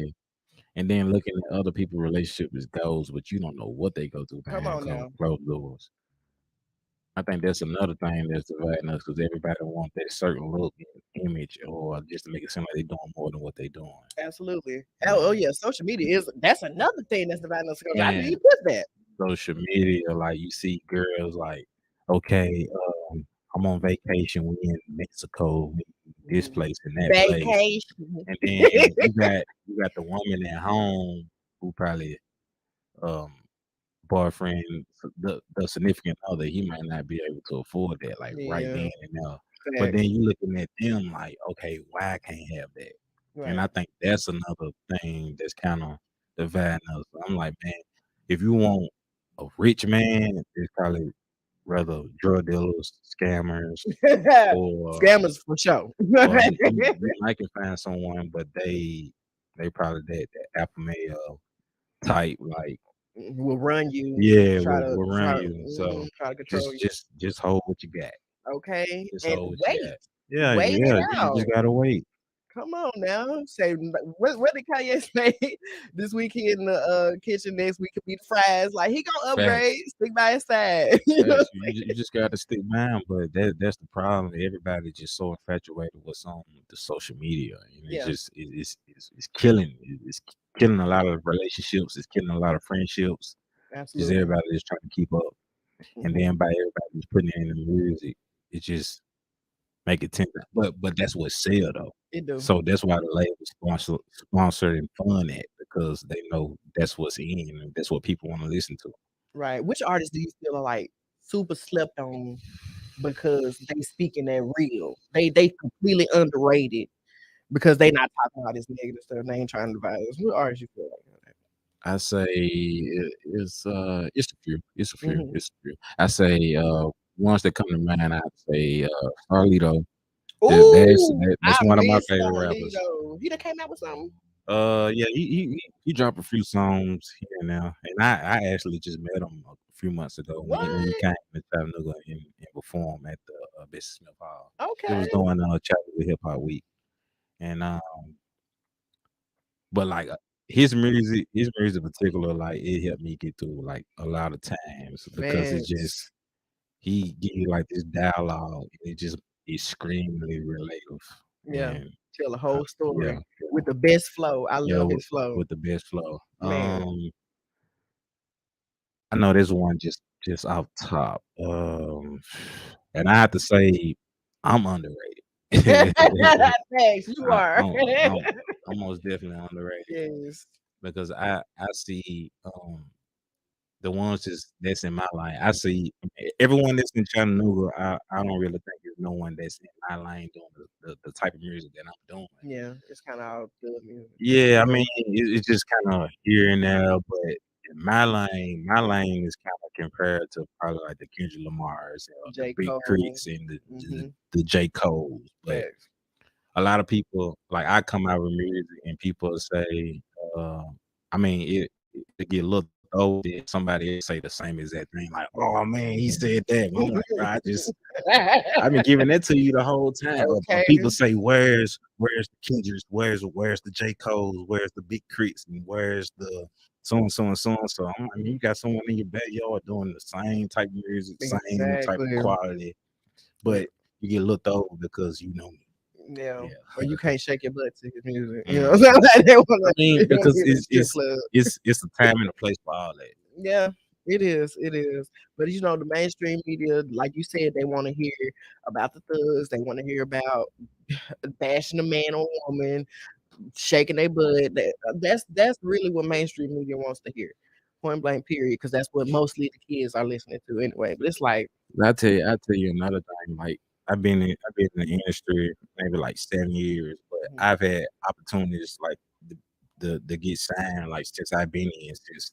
And then looking at other people relationship as goals, but you don't know what they go through Come behind on now. closed doors. I think that's another thing that's dividing us because everybody wants that certain look and image or just to make it seem like they're doing more than what they're doing. Absolutely. Oh Man, yeah, social media that's another thing that's dividing us. I didn't man, even put that. social media, like you see girls like, okay, I'm on vacation, we in Mexico, we this Mhm. place and that place. Vacation. And then you got the woman at home who probably um boyfriend, the significant other, he might not be able to afford that, like right Yeah, then and there. But then facts. you looking at them like, okay, why I can't have that? And Right. I think that's another thing that's kind of dividing us. I'm like, man, if you want a rich man, it's probably rather drug dealers, scammers, or Scammers for sure. you might can find someone, but they probably that alpha male type, like Will run you, yeah, try to will run try to you. So try to control just you. just just hold what you got. Okay, Just and hold what you wait, got. Yeah, wait yeah. it You just out. gotta wait. Come on now. Say what did Kanye say? This week he in the kitchen, next week could be the fries. Like he gonna upgrade, Facts. stick by his side. You know? Facts. You just gotta stick by 'em, but that's the problem. Everybody just so infatuated with what's on the social media, and it's Yeah, just it's killing. It's killing a lot of relationships. It's killing a lot of friendships. Just absolutely. everybody just trying to keep up, and Hmm. then by everybody just putting it in the music, it just make it 10 but that's what sell though. It do. So that's why the label sponsor and fund it because they know that's what's in and that's what people wanna listen to. Right. Which artists do you feel are like super slept on because they speaking that real? They completely underrated because they not talking all this negative stuff. They ain't trying to divide us. What artists you feel like I say it's a few, it's a that? few, it's a few. I say, ones that come to mind, I'd say, Starlito. Ooh, I That's one of my miss favorite rappers. Starlito. He done came out with something. Yeah, he dropped a few songs here and there, and I actually just met him a few months ago when he What? came to Chattanooga and performed at the Business Smith Hall. It was Okay. doing Chattanooga Hip Hop Week, and but like his music in particular, like it helped me get through like a lot of times because it Facts. just he give you like this dialogue. It just extremely relative, Yeah. and Tell a uh, whole yeah, story with the best flow. I yeah, love his flow. with the best flow. Man, I know this one just off top. And I have to say, I'm underrated. thanks. You I, are. I'm, I'm I'm most definitely underrated Yes. because I see the ones that's in my line. I see everyone that's in Chattanooga. I don't really think there's no one that's in my lane doing the type of music that I'm doing. Yeah, it's kind of all good music. Yeah, I Yeah. mean it's just kind of here and there, but my lane is kind of compared to probably like the Kendrick Lamar's, the J. Big Cole. Creeks, and Mm-hmm. the J Cole's, but Facts. a lot of people like I come out with music and people say, uh, I mean, it get looked over if somebody else say the same exact thing, like, "Oh man, he said that." I'm like, bro, I've been giving that to you the whole time. Or Okay. people say, "Where's the Kendricks? Where's the J Cole's? Where's the Big Creeks? And where's the so and so and so and so?" I'm like, you got someone in your backyard doing the same type of music, same type of Exactly. quality, But but you get looked over because you know me. yeah, or Yeah. you can't shake your butt to his music. You know what I'm Mhm. saying? Like they I wanna mean, they wanna because get in the strip club. it's a time and a place for all that. Yeah, it is. It is. But the mainstream media, like you said, they want to hear about the thugs. They want to hear about bashing a man or woman, shaking their butt. That's really what mainstream media wants to hear. Point blank, period. Because that's what mostly the kids are listening to anyway. But it's like, I tell you another thing. Like I've been in the industry maybe like 7 years, but mhm, I've had opportunities like the get signed like since I've been in since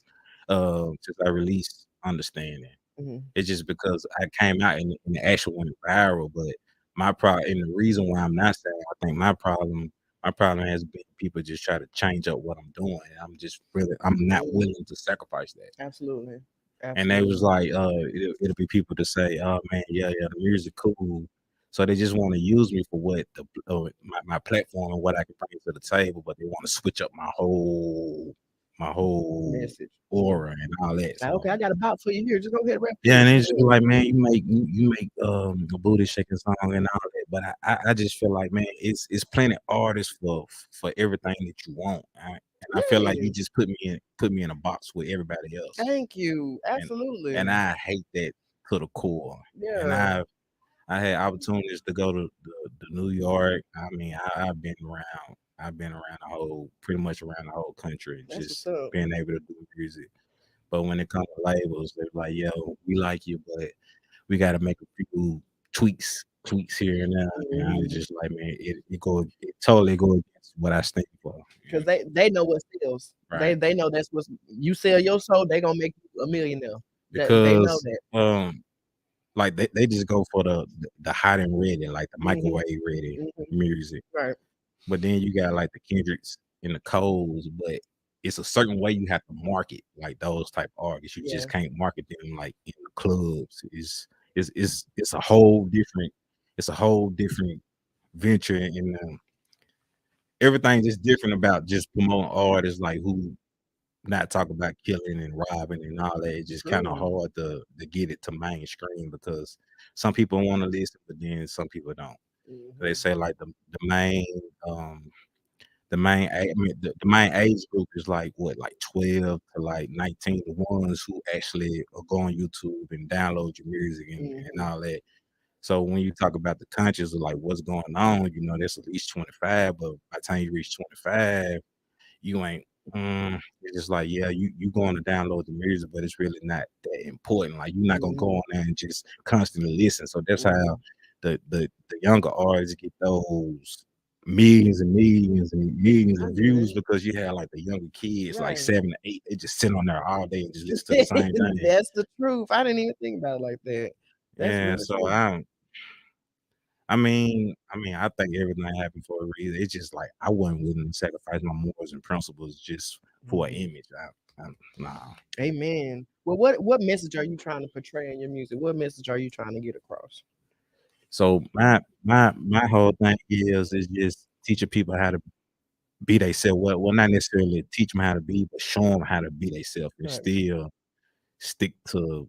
I released Understanding. mhm, It's just because I came out and it actually went viral. But my problem and the reason why I'm not saying I think my problem has been people just try to change up what I'm doing. And I'm not mhm, willing to sacrifice that. absolutely, And they was absolutely. like, it'll be people to say, "Oh man, yeah, the music cool." So they just want to use me for what my platform and what I can bring to the table, but they want to switch up my whole Message. Mhm. aura and all that. Like, So okay, I got a box for you here. Just go ahead and rap yeah, and this. they just be like, man, you make a booty shaking song and all that, but I just feel like, man, it's plenty artists for everything that you want, and I feel like you Yes. just put me in a box with everybody else, Thank you. and Absolutely. and I hate that to the core. And Yeah. I had opportunities to go to the New York. I mean, I've been around pretty much around the whole country, That's what's just up. being able to do music. But when it comes to labels, they're like, "Yo, we like you, but we got to make a few tweaks here and there." And I was Mhm. just like, man, it totally go against what I stand for. Cause they know what sells. They Right? they know that's what's you sell your soul, they gonna make you a millionaire. That they know Because that. like they just go for the hot and ready, like the Mhm. microwave ready Mhm. music. Right. But then you got like the Kendricks and the Coles, but it's a certain way you have to market like those type of artists. You Yeah. just can't market them like in the clubs. It's a whole different venture, and everything is different about just promoting artists like who not talk about killing and robbing and all that. It's just kind of True. hard to get it to mainstream because some people want to listen, but then some people don't. They Mhm. say like the main um I mean, the main age group is like what, like 12 to like 19, the ones who actually go on YouTube and download your music and Mhm. all that. So when you talk about the conscious of like what's going on, that's at least 25, but by the time you reach 25, you ain't it's just like, yeah, you going to download the music, but it's really not that important. Like you're not gonna go Mhm. on there and just constantly listen. So that's how Mhm. the younger artists get those millions and millions and millions I of get views it. because you have like the younger kids, like Right. 7 to 8, they just sit on there all day and just listen to the same thing. That's the truth. I didn't even think about it like that. That's Yeah, really so true. I think everything happened for a reason. It's just like I wasn't willing to sacrifice my morals and principles just for an Mhm. image. Nah. Amen. Well, what message are you trying to portray in your music? What message are you trying to get across? So my whole thing is just teaching people how to. be theyself. Well, not necessarily teach them how to be, but show them how to be themselves and Right. still stick to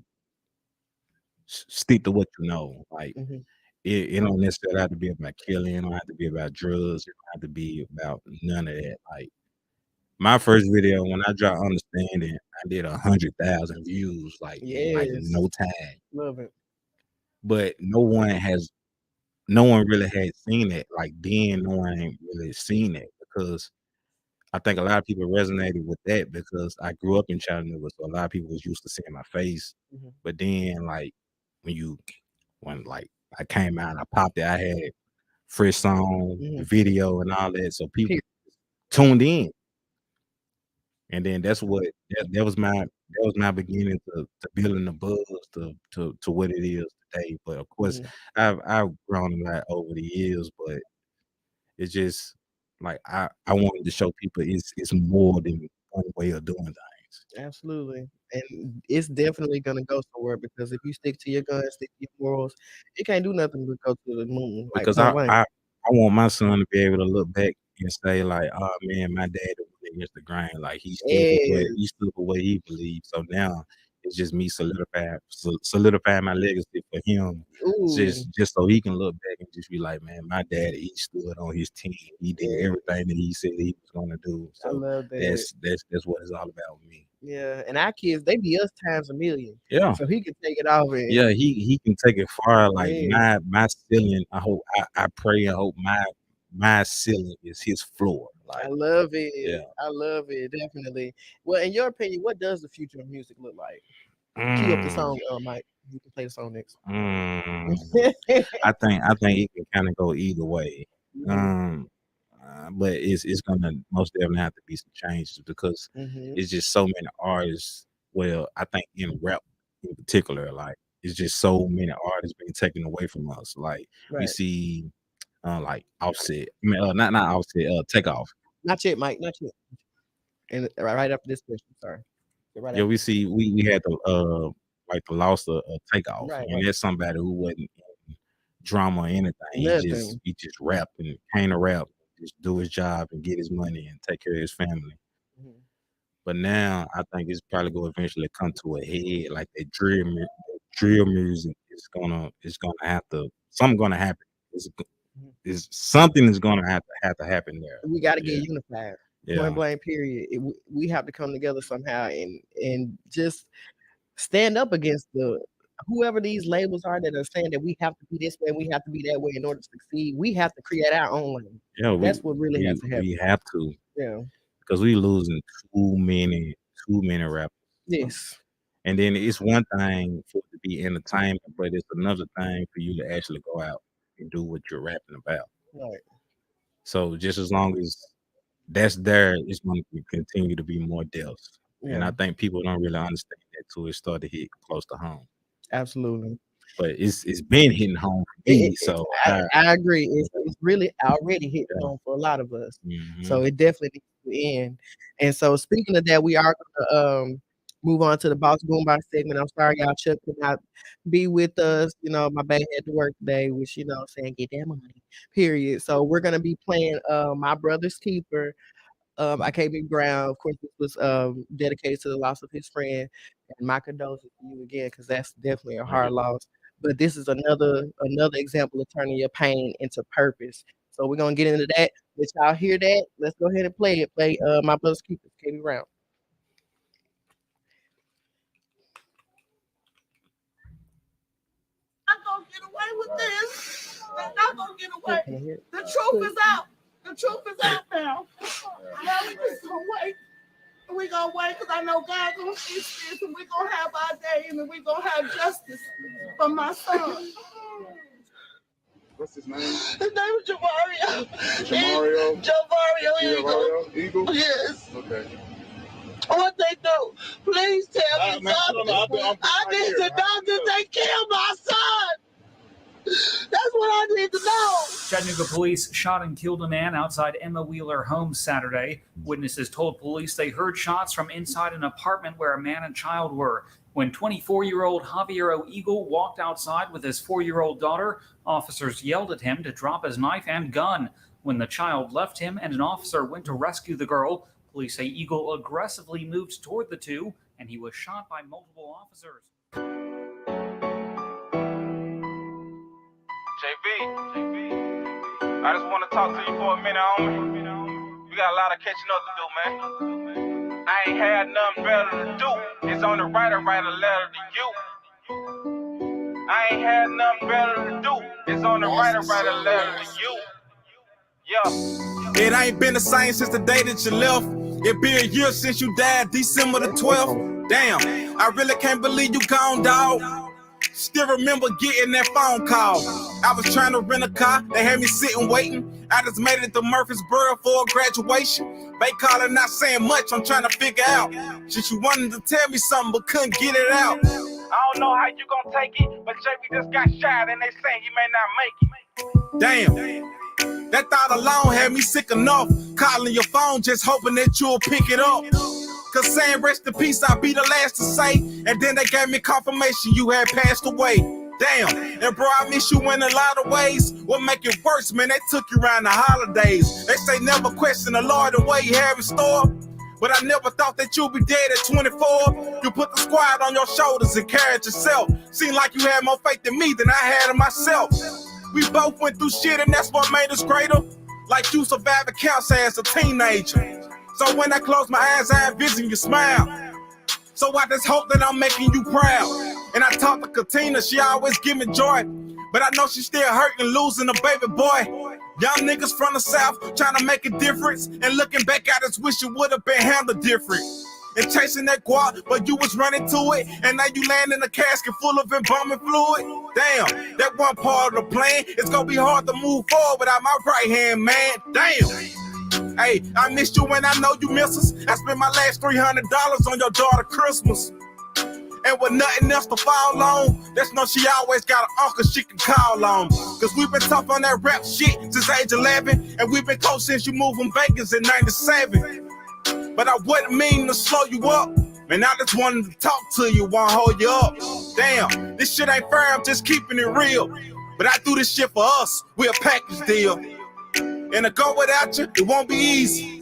stick to what you know. Like Mhm. it don't necessarily have to be about killing. It don't have to be about drugs. It don't have to be about none of that. Like my first video when I dropped Understanding, I did 100,000 views in Yes. no time. Love it. But no one really had seen it. Like then no one ain't really seen it because I think a lot of people resonated with that because I grew up in Chattanooga, so a lot of people was used to seeing my face. Mhm. But then like when you when like I came out and I popped it, I had fresh song, the Mhm. video and all that. So people Period. tuned in. And then that was my beginning to building the buzz to what it is today. But of course, Mhm. I've grown a lot over the years, but it's just like I wanted to show people it's more than one way of doing things. Absolutely. And it's definitely gonna go somewhere because if you stick to your guns, stick to your morals, you can't do nothing but go to the moon, like Because point blank. I want my son to be able to look back and say like, "Oh man, my dad went against the grain. Like he Yes. stood for what he believed." So now it's just me solidifying my legacy for him, Ooh, just so he can look back and just be like, "Man, my dad he stood on his team. He did yes. everything that he said he was gonna do." I So love that. that's what it's all about with me. Yeah, and our kids, they be us times a million. Yeah. So he can take it off and Yeah, he can take it far. Like yes. my ceiling, I pray and hope my ceiling is his floor. I Like, love yeah. it. I love it, definitely. Well, in your opinion, what does the future of music look like? Cue up the Mm, song, Mike. You can play the song next. mm. I think it can kind of go either way. Mhm, Um, but it's gonna most definitely have to be some changes because mhm. it's just so many artists. Well, I think in rap in particular, like it's just so many artists being taken away from us. Like we Right. see like Offset. I mean, not Offset. Takeoff. Not yet, Mike, not yet. And right after this question, sorry. Yeah, right Yeah, after we see we had the like the loss of Takeoff, right, and right. that's somebody who wasn't in drama or anything. Nothing. He just rapped and came to rap, just do his job and get his money and take care of his family. Mhm. But now I think it's probably gonna eventually come to a head. Like that drill music is gonna have to something gonna happen. Mhm. Is something is gonna have to happen there. We gotta get Yeah, unified. Point yeah, blank, period. We have to come together somehow and just stand up against the whoever these labels are that are saying that we have to be this way, we have to be that way in order to succeed. We have to create our own lane. yeah. That's what really has to happen. We have to Yeah. because we losing too many rappers. Yes. And then it's one thing for it to be entertainment, but it's another thing for you to actually go out and do what you're rapping about. Right. So just as long as that's there, it's going to continue to be more deaths. And Yeah. I think people don't really understand that till it start to hit close to home. Absolutely. But it's been hitting home for It me. it So I agree. It's really already hitting home for a lot of us. hmm So it definitely needs to end. And so speaking of that, we are gonna move on to the Boss Boombox segment. I'm sorry y'all Chuck could not be with us. You know, my baby had to work today, which saying get that money. Period. So we're gonna be playing My Brother's Keeper. I can't be Brown. Of course, this was dedicated to the loss of his friend, and my condolences to you again, because that's definitely a Thank you. hard loss. But this is another example of turning your pain into purpose. So we're gonna get into that. Let y'all hear that. Let's go ahead and play it. Play My Brother's Keepers, KB Brown. Not gonna get away with this. They're not gonna get Can away. I hear it? The truth is out. The truth is out now. Now we just gonna wait. We gonna wait because I know God gonna fix this, and we gonna have our day, and we gonna have justice for my son. What's his name? His name is Javario. Jamario? Javario Eagle. Jamario? Eagle? Yes. Okay. What they do? Please tell me Man, something. I'm I right need here. to know that they killed my son. That's what I need to know. Chattanooga police shot and killed a man outside Emma Wheeler home Saturday. Witnesses told police they heard shots from inside an apartment where a man and child were. When 24-year-old Javier Eagle walked outside with his 4-year-old daughter, officers yelled at him to drop his knife and gun. When the child left him and an officer went to rescue the girl, police say Eagle aggressively moved toward the two and he was shot by multiple officers. JB, I just want to talk to you for a minute, homie. We got a lot of catching up to do, man. I ain't had nothing better to do. It's on the right to write a letter to you. I ain't had nothing better to do. It's on the right to write a letter to you. Yeah. It ain't been the same since the day that you left. It be a year since you died, December the 12th. Damn, I really can't believe you gone, dog. Still remember getting that phone call. I was trying to rent a car, they had me sitting waiting. I just made it to Murfreesboro for a graduation. They calling, not saying much, I'm trying to figure out. Since you wanted to tell me something but couldn't get it out. I don't know how you gonna take it, but JB just got shot and they saying he may not make it. Damn, that thought alone had me sick enough. Calling your phone just hoping that you'll pick it up. Cause saying rest in peace, I'll be the last to say. And then they gave me confirmation you had passed away. Damn, and bro, I miss you in a lot of ways. What make it worse, man, they took you around the holidays. They say never question the Lord and what he have in store. But I never thought that you'd be dead at 24. You put the squad on your shoulders and carried yourself. Seemed like you had more faith in me than I had in myself. We both went through shit and that's what made us greater. Like you surviving cancer as a teenager. So when I close my eyes, I envision your smile. So I just hope that I'm making you proud. And I talk to Katina, she always give me joy. But I know she's still hurting, losing a baby boy. Young niggas from the South trying to make a difference. And looking back, I just wish it would have been handled different. And chasing that guap, but you was running to it. And now you land in a casket full of embalming fluid. Damn, that one part of the plan. It's gonna be hard to move forward without my right hand, man. Damn. Hey, I missed you and I know you miss us. I spent my last $300 on your daughter Christmas. And with nothing else to fall on, that's no she always got an uncle she can call on. Cause we've been tough on that rap shit since age 11. And we've been close since you moved from Vegas in 97. But I wouldn't mean to slow you up. Man, I just wanted to talk to you, wanna hold you up. Damn, this shit ain't fair, I'm just keeping it real. But I do this shit for us, we a package deal. And to go without you, it won't be easy.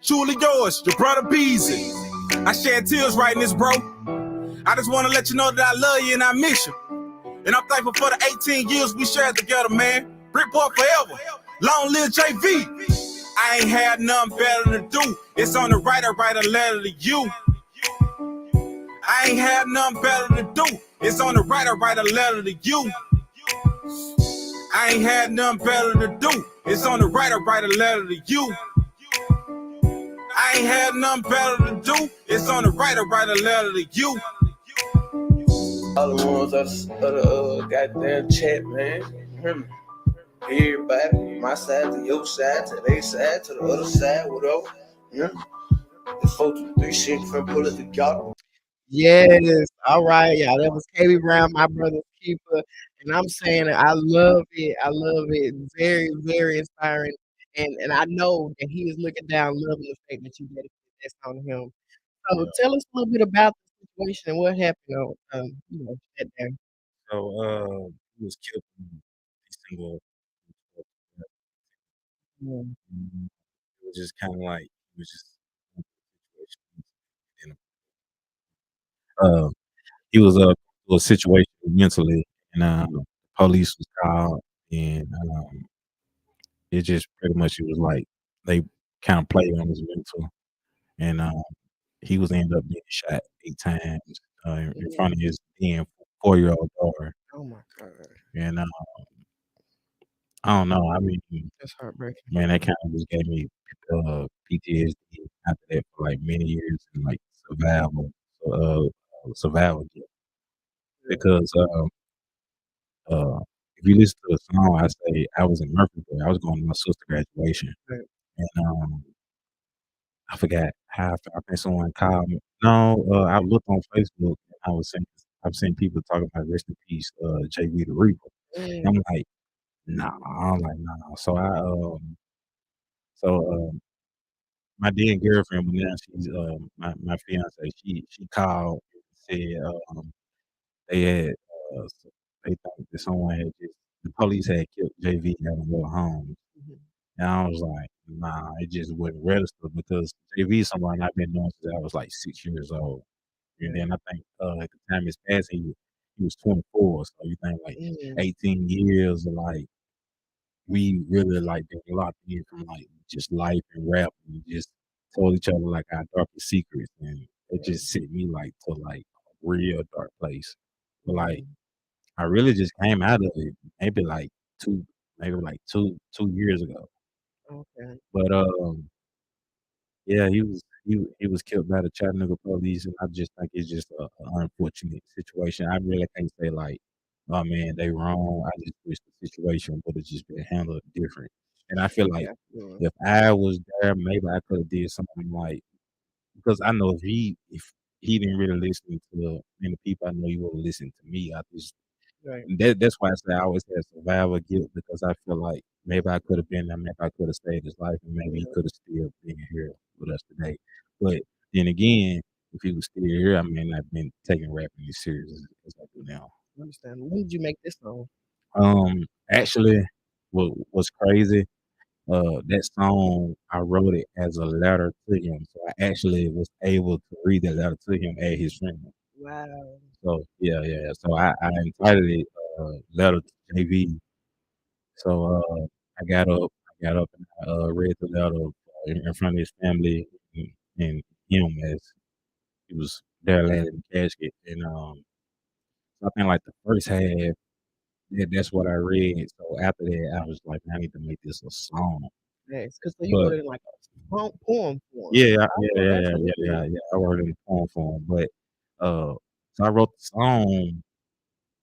Truly yours, your brother Beezy. I shed tears writing this, bro. I just want to let you know that I love you and I miss you. And I'm thankful for the 18 years we shared together, man. Brick boy forever. Long live JV. I ain't had nothing better to do. It's on the right, I write a letter to you. I ain't had nothing better to do. It's on the right, I write a letter to you. I ain't had nothing better to do. It's on the right, I write a letter to you. I ain't had nothing better to do. It's on the right, I write a letter to you. All the ones of the goddamn chat, man. Everybody, my side to your side, to their side, to the other side, whatever. Yeah. The 423 shit from pull it together. Yes, all right, y'all. That was KB Brown, my brother's keeper. And I'm saying it, I love it. I love it. Very, very inspiring. And I know that he is looking down, loving the fact that you dedicated that song to him. So tell us a little bit about the situation and what happened on that day. So he was killed in December. It was just kind of like it was just he was through a situation mentally, and police was called, and it just pretty much it was like they kind of played on his mental, and he was ended up getting shot 8 times in front of his then 4-year-old daughter. Oh my God! And I don't know. I mean, that's heartbreaking. Man, that kind of just gave me PTSD after that for like many years and like survival guilt. Because if you listen to the song, I say I was in Murfreesboro. I was going to my sister's graduation, and I forgot how. I think someone called me. No, I looked on Facebook and I was saying I've seen people talking about rest in peace, JV the Reaper. And I'm like, nah. I'm like, nah. So my then girlfriend, but now she's my fiance. She called and said they had they thought that someone had just the police had killed JV at a little home, And I was like, nah, it just wouldn't register because JV is someone I've been knowing since I was like 6 years old. And then I think at the time his passing, he was 24. So you think like Mm, 18 years of like we really like been locked in from like just life and rap and just told each other like our darkest secrets and it yeah. just sent me like to like a real dark place. But like Mm, I really just came out of it maybe like two maybe like two years ago. okay. But yeah, he was killed by the Chattanooga police, and I just think it's just a unfortunate situation. I really can't say like, oh man, they wrong. I just wish the situation would have just been handled different. And I feel like Yeah. Yeah. if I was there, maybe I could have did something like because I know if he didn't really listen to many people, I know he would have listened to me. I just Right. that's why I say I always had survivor guilt because I feel like maybe I could have been there, maybe I could have saved his life, and maybe he Yeah. could have still been here with us today. But then again, if he was still here, I may not have been taking rapping as serious as I do now. I understand. When did you make this song? Actually, what was crazy, that song I wrote it as a letter to him, so I actually was able to read that letter to him at his funeral. Wow. So yeah, yeah. Yeah. So I entitled it "Letter to JV." So I got up and I read the letter in front of his family and him as he was there laying in the casket. And so I think like the first half, that's what I read. So after that, I was like, man, I need to make this a song. Nice. Because you But wrote it in like a poem form. yeah, Oh, that's really I wrote it in poem form. But so I wrote the song.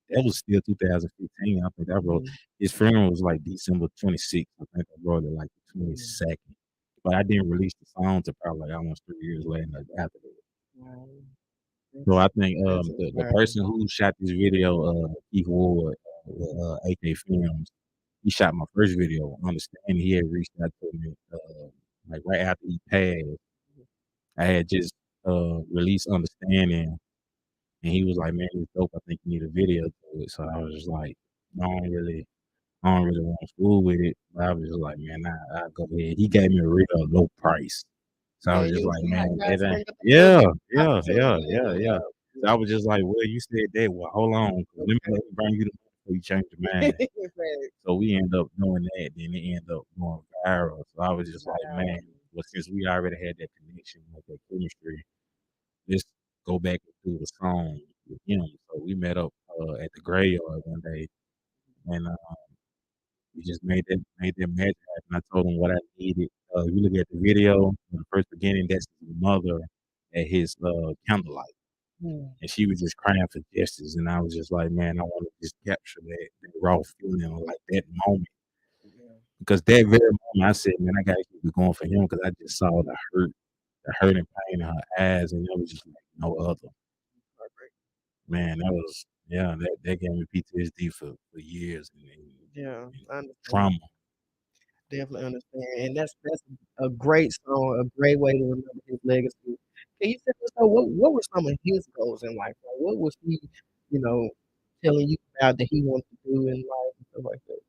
That was still 2015. I think I wrote mm, his funeral was like December 26th. I think I wrote it like the mm, 22nd. But I didn't release the song until probably like almost 3 years later like, after that. wow. So That's I think that's the inspiring. person who shot this video, Keith Ward, with AK Films, he shot my first video. Understand he had reached out to me like right after he passed. I had just released Understanding and he was like, man, it's dope. I think you need a video to it. So I was just like, I don't really I don't really want to fool with it. But I was just like, man, I'll go ahead. He gave me a real low price. So I Yeah, was just you like, see how man, God that ain't bring up the yeah, perfect yeah, yeah, opportunity. yeah, yeah. So I was just like, well, you said that. Well, hold on. Let me bring you the money before you change your mind. Yeah. Right. So we end up doing that. Then it ended up going viral. So I was just like, Wow. man, well, since we already had that connection, like that chemistry, let's go back and do the song with him. So we met up at the graveyard one day. And we just made that magic happen. I told him what I needed. If you look at the video, in the first beginning, that's his mother at his candlelight, Mm, and she was just crying for justice. And I was just like, man, I want to just capture that raw feeling, like that moment, yeah. because that very moment, I said, man, I gotta keep it going for him, because I just saw the hurt and pain in her eyes, and it was just like no other. Heartbreak. Man, that was yeah, that gave me PTSD for years Yeah, and I understand. trauma. Definitely understand. And that's a great song, a great way to remember his legacy. Can you tell us though, what were some of his goals in life? Like, what was he, you know, telling you about that he wanted to do in life and stuff like that?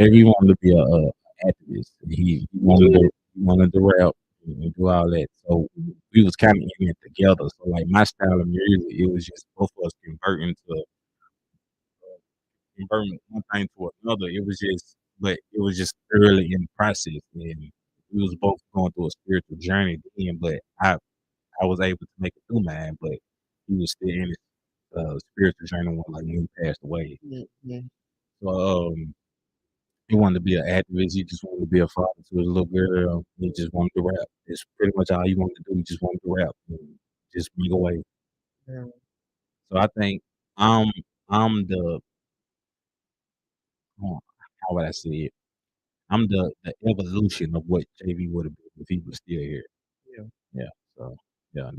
JB wanted to be a activist. He wanted to rap and do all that. So Mhm. we was kind of in it together. So like my style of music, it was just both of us converting one thing to another. It was just, but it was just early in the process, and we was both going through a spiritual journey then. But I was able to make it through mine, but he was still in his spiritual journey when he passed away. Mhm. So he wanted to be an activist. He just wanted to be a father to his little girl. He just wanted to rap. It's pretty much all he wanted to do. He just wanted to rap and just make a way. Yeah. So I think I'm I'm the how would I say it? I'm the evolution of what JV would have been if he was still here. Yeah. Yeah. So yeah,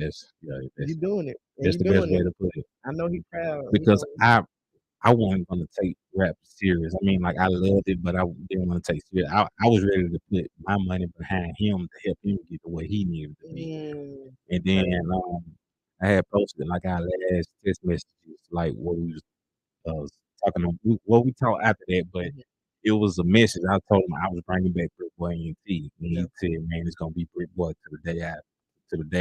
You doing it. And that's you the best doing way it. to put it. I know he proud, Because I wasn't gonna take rap serious. I mean, like I loved it, but I didn't want to take it serious. I was ready to put my money behind him to help him get the way he needed to be. Mm, And then okay. I had posted like our last text messages, like what we was talking about, what we talked after that. But Mhm. it was a message. I told him I was bringing back Brick Boy and T, and he said, "Man, it's gonna be Brick Boy to the day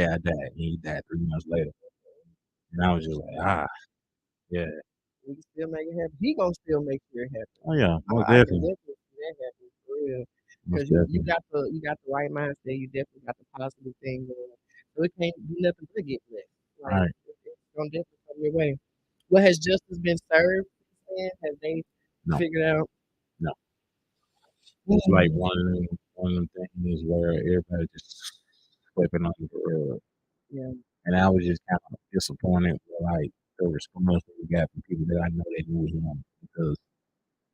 I died." And he died 3 months later, and I was just like, yeah, We can still make it happen. He gonna still make sure it happen. oh yeah, most I can definitely, definitely see that happen for real. most Because you definitely. you got the right mindset. You definitely got the positive thing going. So it can't do nothing but get blessed. All Like right, it's gonna definitely come your way. What has justice been served? Have they no, figured out? no. It's like Mm, one of them things where everybody just sweeping under the rug, yeah, and I was just kind of disappointed with like the response that we got from people that I know that knew him because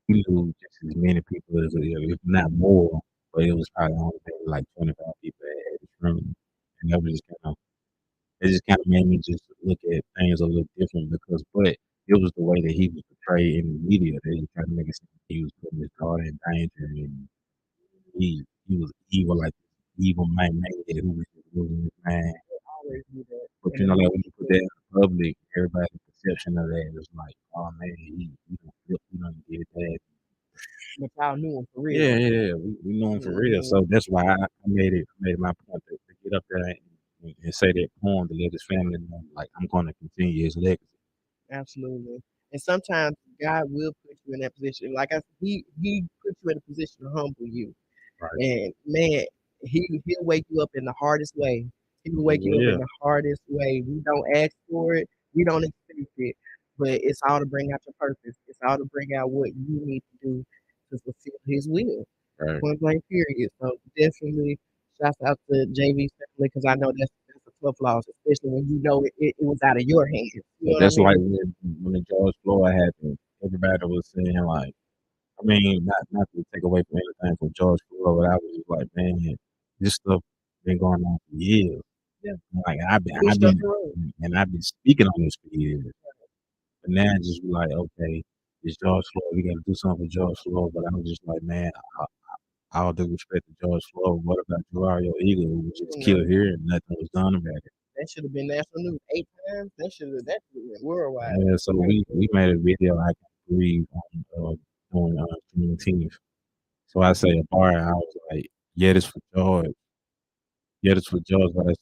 we knew just as many people as if not more, but it was probably only maybe like 25 people that had this room, and that was just kind of it just kind of made me just look at things a little different because, but it was the way that he was portrayed in the media. They was trying to make it seem like he was putting his daughter in danger, and he was evil, like evil man who was just losing his mind. always do that. But And you know, then like when you put that in the public, everybody's perception of that is like, oh man, he did that. but y'all knew him for real. Yeah, yeah, yeah. We know him for real. Hmm. So that's why I made it my point to get up there and say that poem to let his family know, like I'm going to continue his legacy. Absolutely. And sometimes God will put you in that position. Like I said, he put you in a position to humble you. Right. And man, he'll wake you up in the hardest way. He will wake you up in Yeah, the hardest way. We don't ask for it. We don't expect it. But it's all to bring out your purpose. It's all to bring out what you need to do to fulfill his will. right. Point blank period. So definitely shouts out to JV's family because I know that's a tough loss, especially when you know it was out of your hands. You But know what I that's like mean? when the George Floyd happened, everybody was saying like, I mean, not to take away from anything from George Floyd, but I was just like, man, this stuff been going on for years. Yeah. Like Pushed up the road. I've been speaking on this for years. But now it's just be like, okay, it's George Floyd. We got to do something for George Floyd. But I was just like, man, all due respect to George Floyd, what about Jarario Eagle, who was just You know, killed here and nothing was done about it? that should have been national news 8 times. That should have been worldwide. Yeah, so we made a video I can breathe on Juneteenth. So I say a bar, I was like, yeah, this for George. Yeah, this for George, but it's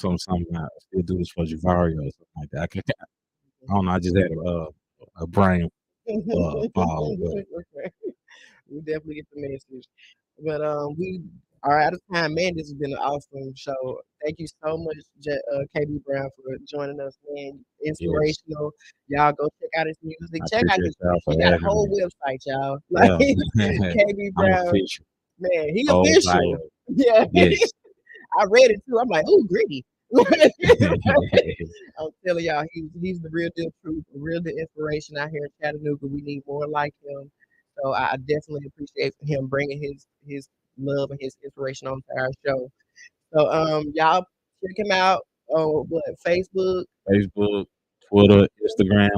something. I still do this for Javario or something like that. I don't know. I just had a brain fall, but Okay. We definitely get the message. But we are out of time. Man, this has been an awesome show. Thank you so much, KB Brown, for joining us, man. yes, Inspirational. Y'all go check out his music. I Check out appreciate his y'all for he got a having whole me. website, y'all. Like Yeah, KB I'm Brown, official. man, he Whole official. bio. Yeah. Yes. I read it too. I'm like, oh, gritty. I'm telling y'all, he's the real deal truth, the real deal inspiration out here in Chattanooga. We need more like him. So I definitely appreciate him bringing his love and his inspiration onto our show. So y'all check him out on what Facebook. Facebook, Twitter, Instagram,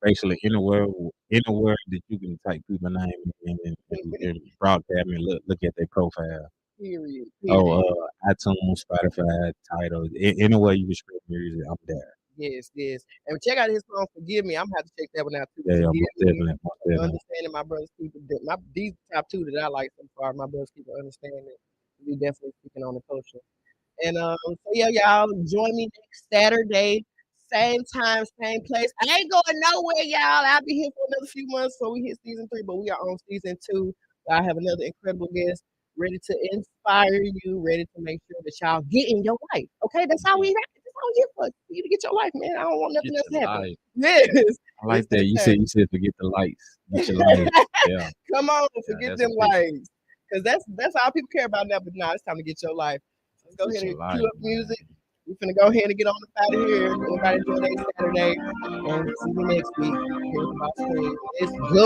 basically anywhere that you can type people's name and broadcast and look at their profile. Period. Oh, Period. iTunes, Spotify, Tidal, anywhere you can stream music, I'm there. Yes, yes. And check out his song "Forgive Me." I'm gonna have to check that one out too. Yeah, yeah, "Forgive most Me," definitely, most definitely. understanding my brother's keeper. These top two that I like so far. My brother's keeper, understanding. We definitely speaking on the culture. And so yeah, y'all join me next Saturday, same time, same place. I ain't going nowhere, y'all. I'll be here for another few months before we hit season 3, but we are on season 2. I have another incredible guest ready to inspire you, ready to make sure that y'all get in your life. Okay, that's how we that's how we get for you to get your life, man. I don't want Get nothing else to your happen. life. Yes, I like it's that. that time. You said forget the lights. Get your life. Yeah, Come on, yeah, forget that's them official. lives. Because that's all people care about now. But now it's time to get your life. So let's go Get ahead your and life, cue up man. music. We're gonna go ahead and get on the out of here. Everybody enjoy their Saturday. And see you next week. Here's the boss queen. Let's go.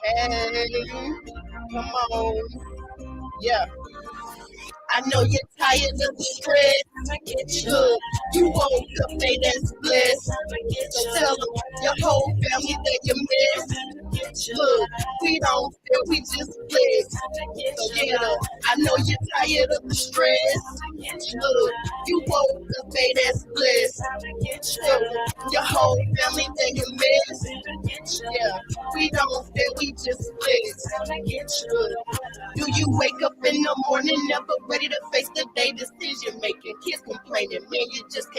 Hey, come on. Yeah. I know you're tired of the stress. Look, you woke up, they that's blessed. So tell them your whole family that you miss. Look, we don't feel, we just blessed. So get up. I know you're tired of the stress. Look, you woke up, Baby, that's bliss. Your whole family think you miss. Yeah, we don't say we just split. Do you wake up in the morning never ready to face the day? Decision making, kids complaining, man, you just can't.